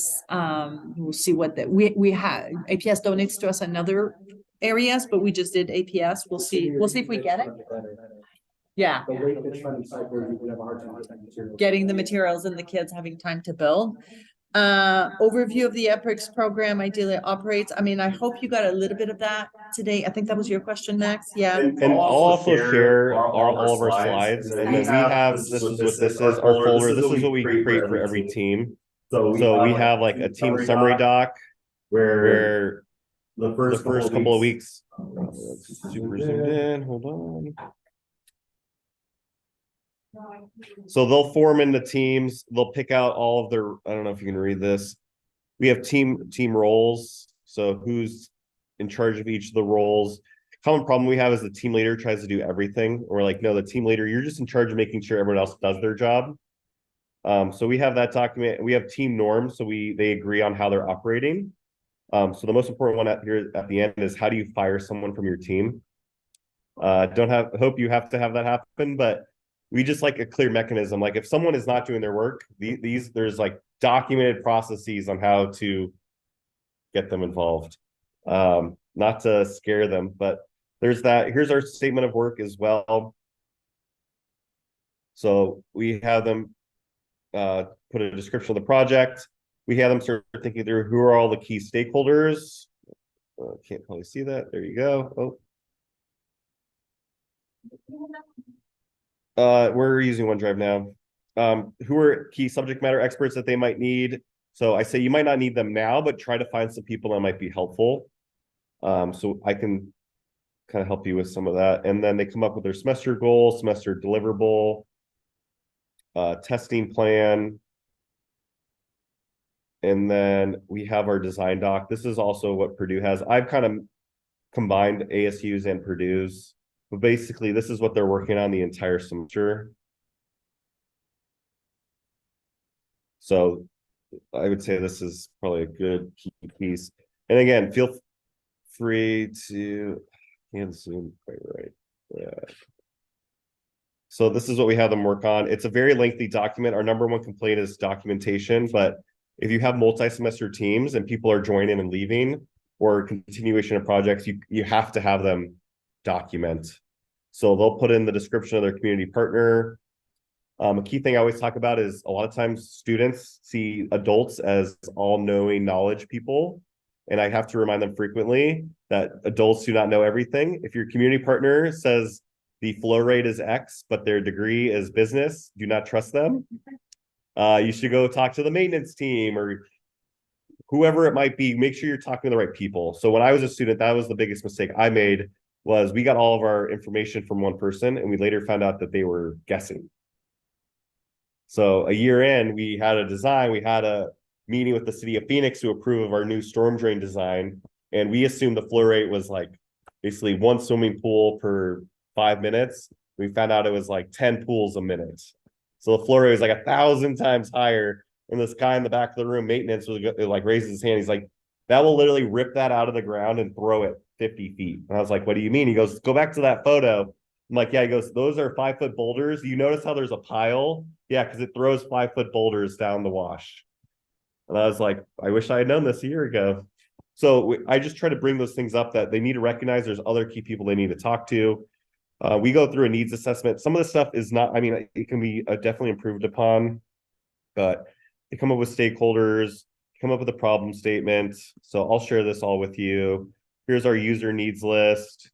We'll see what that we have. APS donates to us in other areas, but we just did APS. We'll see if we get it. Yeah. The late pitch funding cycle, we would have a hard time getting materials. Getting the materials and the kids having time to build. Overview of the EPICS program ideally operates. I mean, I hope you got a little bit of that today. I think that was your question, Max. Yeah. And I'll also share all of our slides. And then we have, this is what this is, our folder. This is what we create for every team. So we have like a team summary doc where the first couple of weeks, super zoomed in, hold on. So they'll form into teams. They'll pick out all of their, I don't know if you can read this. We have team roles. So who's in charge of each of the roles. Common problem we have is the team leader tries to do everything. We're like, no, the team leader, you're just in charge of making sure everyone else does their job. So we have that document. We have team norms. So they agree on how they're operating. So the most important one here at the end is, how do you fire someone from your team? Hope you have to have that happen, but we just like a clear mechanism. Like if someone is not doing their work, there's like documented processes on how to get them involved. Not to scare them, but there's that. Here's our statement of work as well. So we have them put a description of the project. We have them start thinking through who are all the key stakeholders. Can't probably see that. There you go. We're using OneDrive now. Who are key subject matter experts that they might need? So I say you might not need them now, but try to find some people that might be helpful. So I can kind of help you with some of that. And then they come up with their semester goal, semester deliverable, testing plan. And then we have our design doc. This is also what Purdue has. I've kind of combined ASU's and Purdue's. But basically, this is what they're working on the entire semester. So I would say this is probably a good key piece. And again, feel free to, can't zoom quite right. Yeah. So this is what we have them work on. It's a very lengthy document. Our number one complaint is documentation, but if you have multi-semester teams and people are joining and leaving, or continuation of projects, you have to have them document. So they'll put in the description of their community partner. A key thing I always talk about is a lot of times students see adults as all-knowing knowledge people. And I have to remind them frequently that adults do not know everything. If your community partner says the flow rate is X, but their degree is business, do not trust them. You should go talk to the maintenance team or whoever it might be. Make sure you're talking to the right people. So when I was a student, that was the biggest mistake I made, was we got all of our information from one person and we later found out that they were guessing. So a year in, we had a meeting with the city of Phoenix to approve of our new storm drain design. And we assumed the flow rate was like basically one swimming pool per 5 minutes. We found out it was like 10 pools a minute. So the flow rate was like 1,000 times higher. And this guy in the back of the room, maintenance, was like raises his hand. He's like, that will literally rip that out of the ground and throw it 50 feet. And I was like, what do you mean? He goes, go back to that photo. I'm like, yeah. He goes, those are 5-foot boulders. You notice how there's a pile? Yeah, because it throws 5-foot boulders down the wash. And I was like, I wish I had known this a year ago. So I just try to bring those things up that they need to recognize there's other key people they need to talk to. We go through a needs assessment. Some of the stuff is not, I mean, it can be definitely improved upon, but they come up with stakeholders, come up with a problem statement. So I'll share this all with you. Here's our user needs list.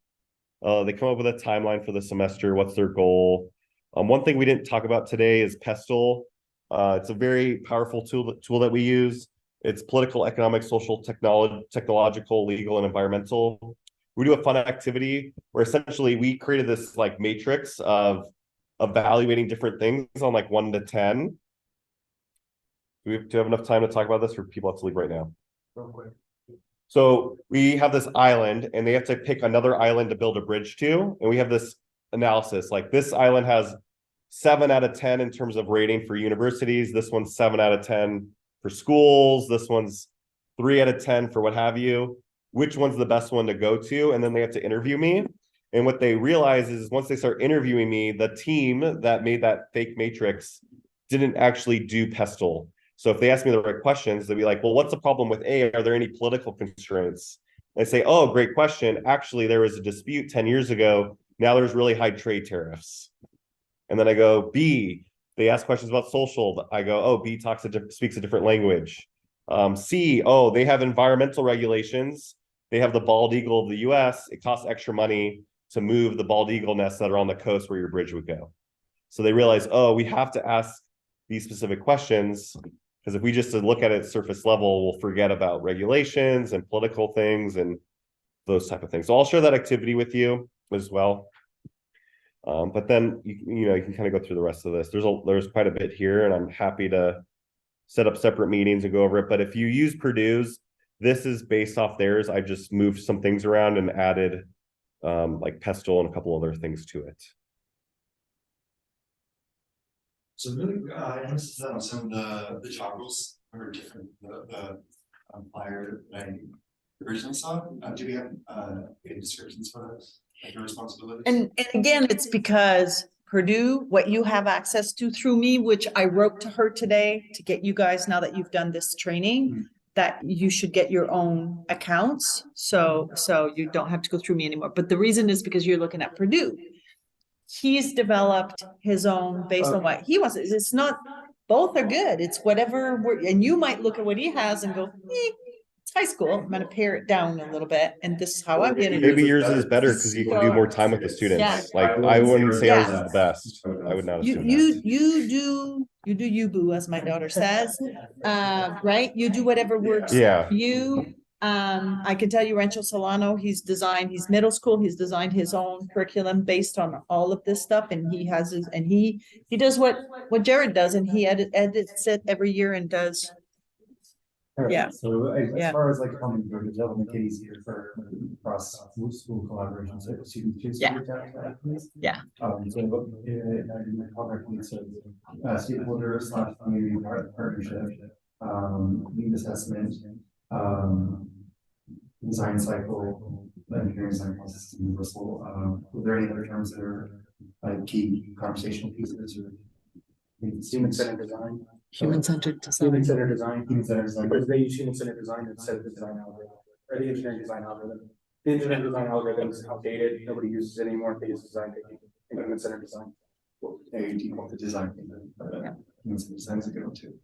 They come up with a timeline for the semester. What's their goal? One thing we didn't talk about today is Pestle. It's a very powerful tool that we use. It's political, economic, social, technological, legal, and environmental. We do a fun activity where essentially we created this like matrix of evaluating different things on like 1 to 10. Do we have enough time to talk about this, or people have to leave right now? Real quick. So we have this island and they have to pick another island to build a bridge to. And we have this analysis, like this island has 7 out of 10 in terms of rating for universities. This one's 7 out of 10 for schools. This one's 3 out of 10 for what have you. Which one's the best one to go to? And then they have to interview me. And what they realize is once they start interviewing me, the team that made that fake matrix didn't actually do Pestle. So if they ask me the right questions, they'll be like, well, what's the problem with A? Are there any political constraints? I say, oh, great question. Actually, there was a dispute 10 years ago. Now there's really high trade tariffs. And then I go, B, they ask questions about social. I go, oh, B speaks a different language. C, oh, they have environmental regulations. They have the bald eagle of the US. It costs extra money to move the bald eagle nests that are on the coast where your bridge would go. So they realize, oh, we have to ask these specific questions, because if we just look at it surface level, we'll forget about regulations and political things and those type of things. So I'll share that activity with you as well. But then you know you can kind of go through the rest of this. There's quite a bit here, and I'm happy to set up separate meetings and go over it. But if you use Purdue's, this is based off theirs. I just moved some things around and added like Pestle and a couple other things to it. So really, I noticed that on some of the job roles are different. The flyer that I originally saw. Do we have any descriptions for those? Like your responsibilities? And again, it's because Purdue, what you have access to through me, which I wrote to her today to get you guys, now that you've done this training, that you should get your own accounts. So you don't have to go through me anymore. But the reason is because you're looking at Purdue. He's developed his own based on what he wants. It's not, both are good. It's whatever, and you might look at what he has and go, it's high school. I'm going to pare it down a little bit. And this is how I'm going to. Maybe yours is better because you can do more time with the students. Yeah. Like I wouldn't say ours Yeah. is the best. I would not assume You do you boo, as my daughter says. Right? You do whatever works Yeah. for you. I can tell you Rancho Solano, he's middle school, he's designed his own curriculum based on all of this stuff, and he has his, and he does what Jared does, and he edits it every year and does. Yeah. So Yeah. as far as like the development kitties here for cross school collaborations, so students choose. Yeah. Yeah. So contract needs stakeholders, community partnership, lead assessment, design cycle, engineering design process, universal. Were there any other terms that are like key conversational pieces or human-centered design? Human-centered design. Human-centered design, because they use human-centered design instead of the design algorithm, or the engineering design algorithm. The engineering design algorithm is outdated, nobody uses it anymore, they use design thinking, and human-centered design. They default the design thing, but human-centered design is a good one too.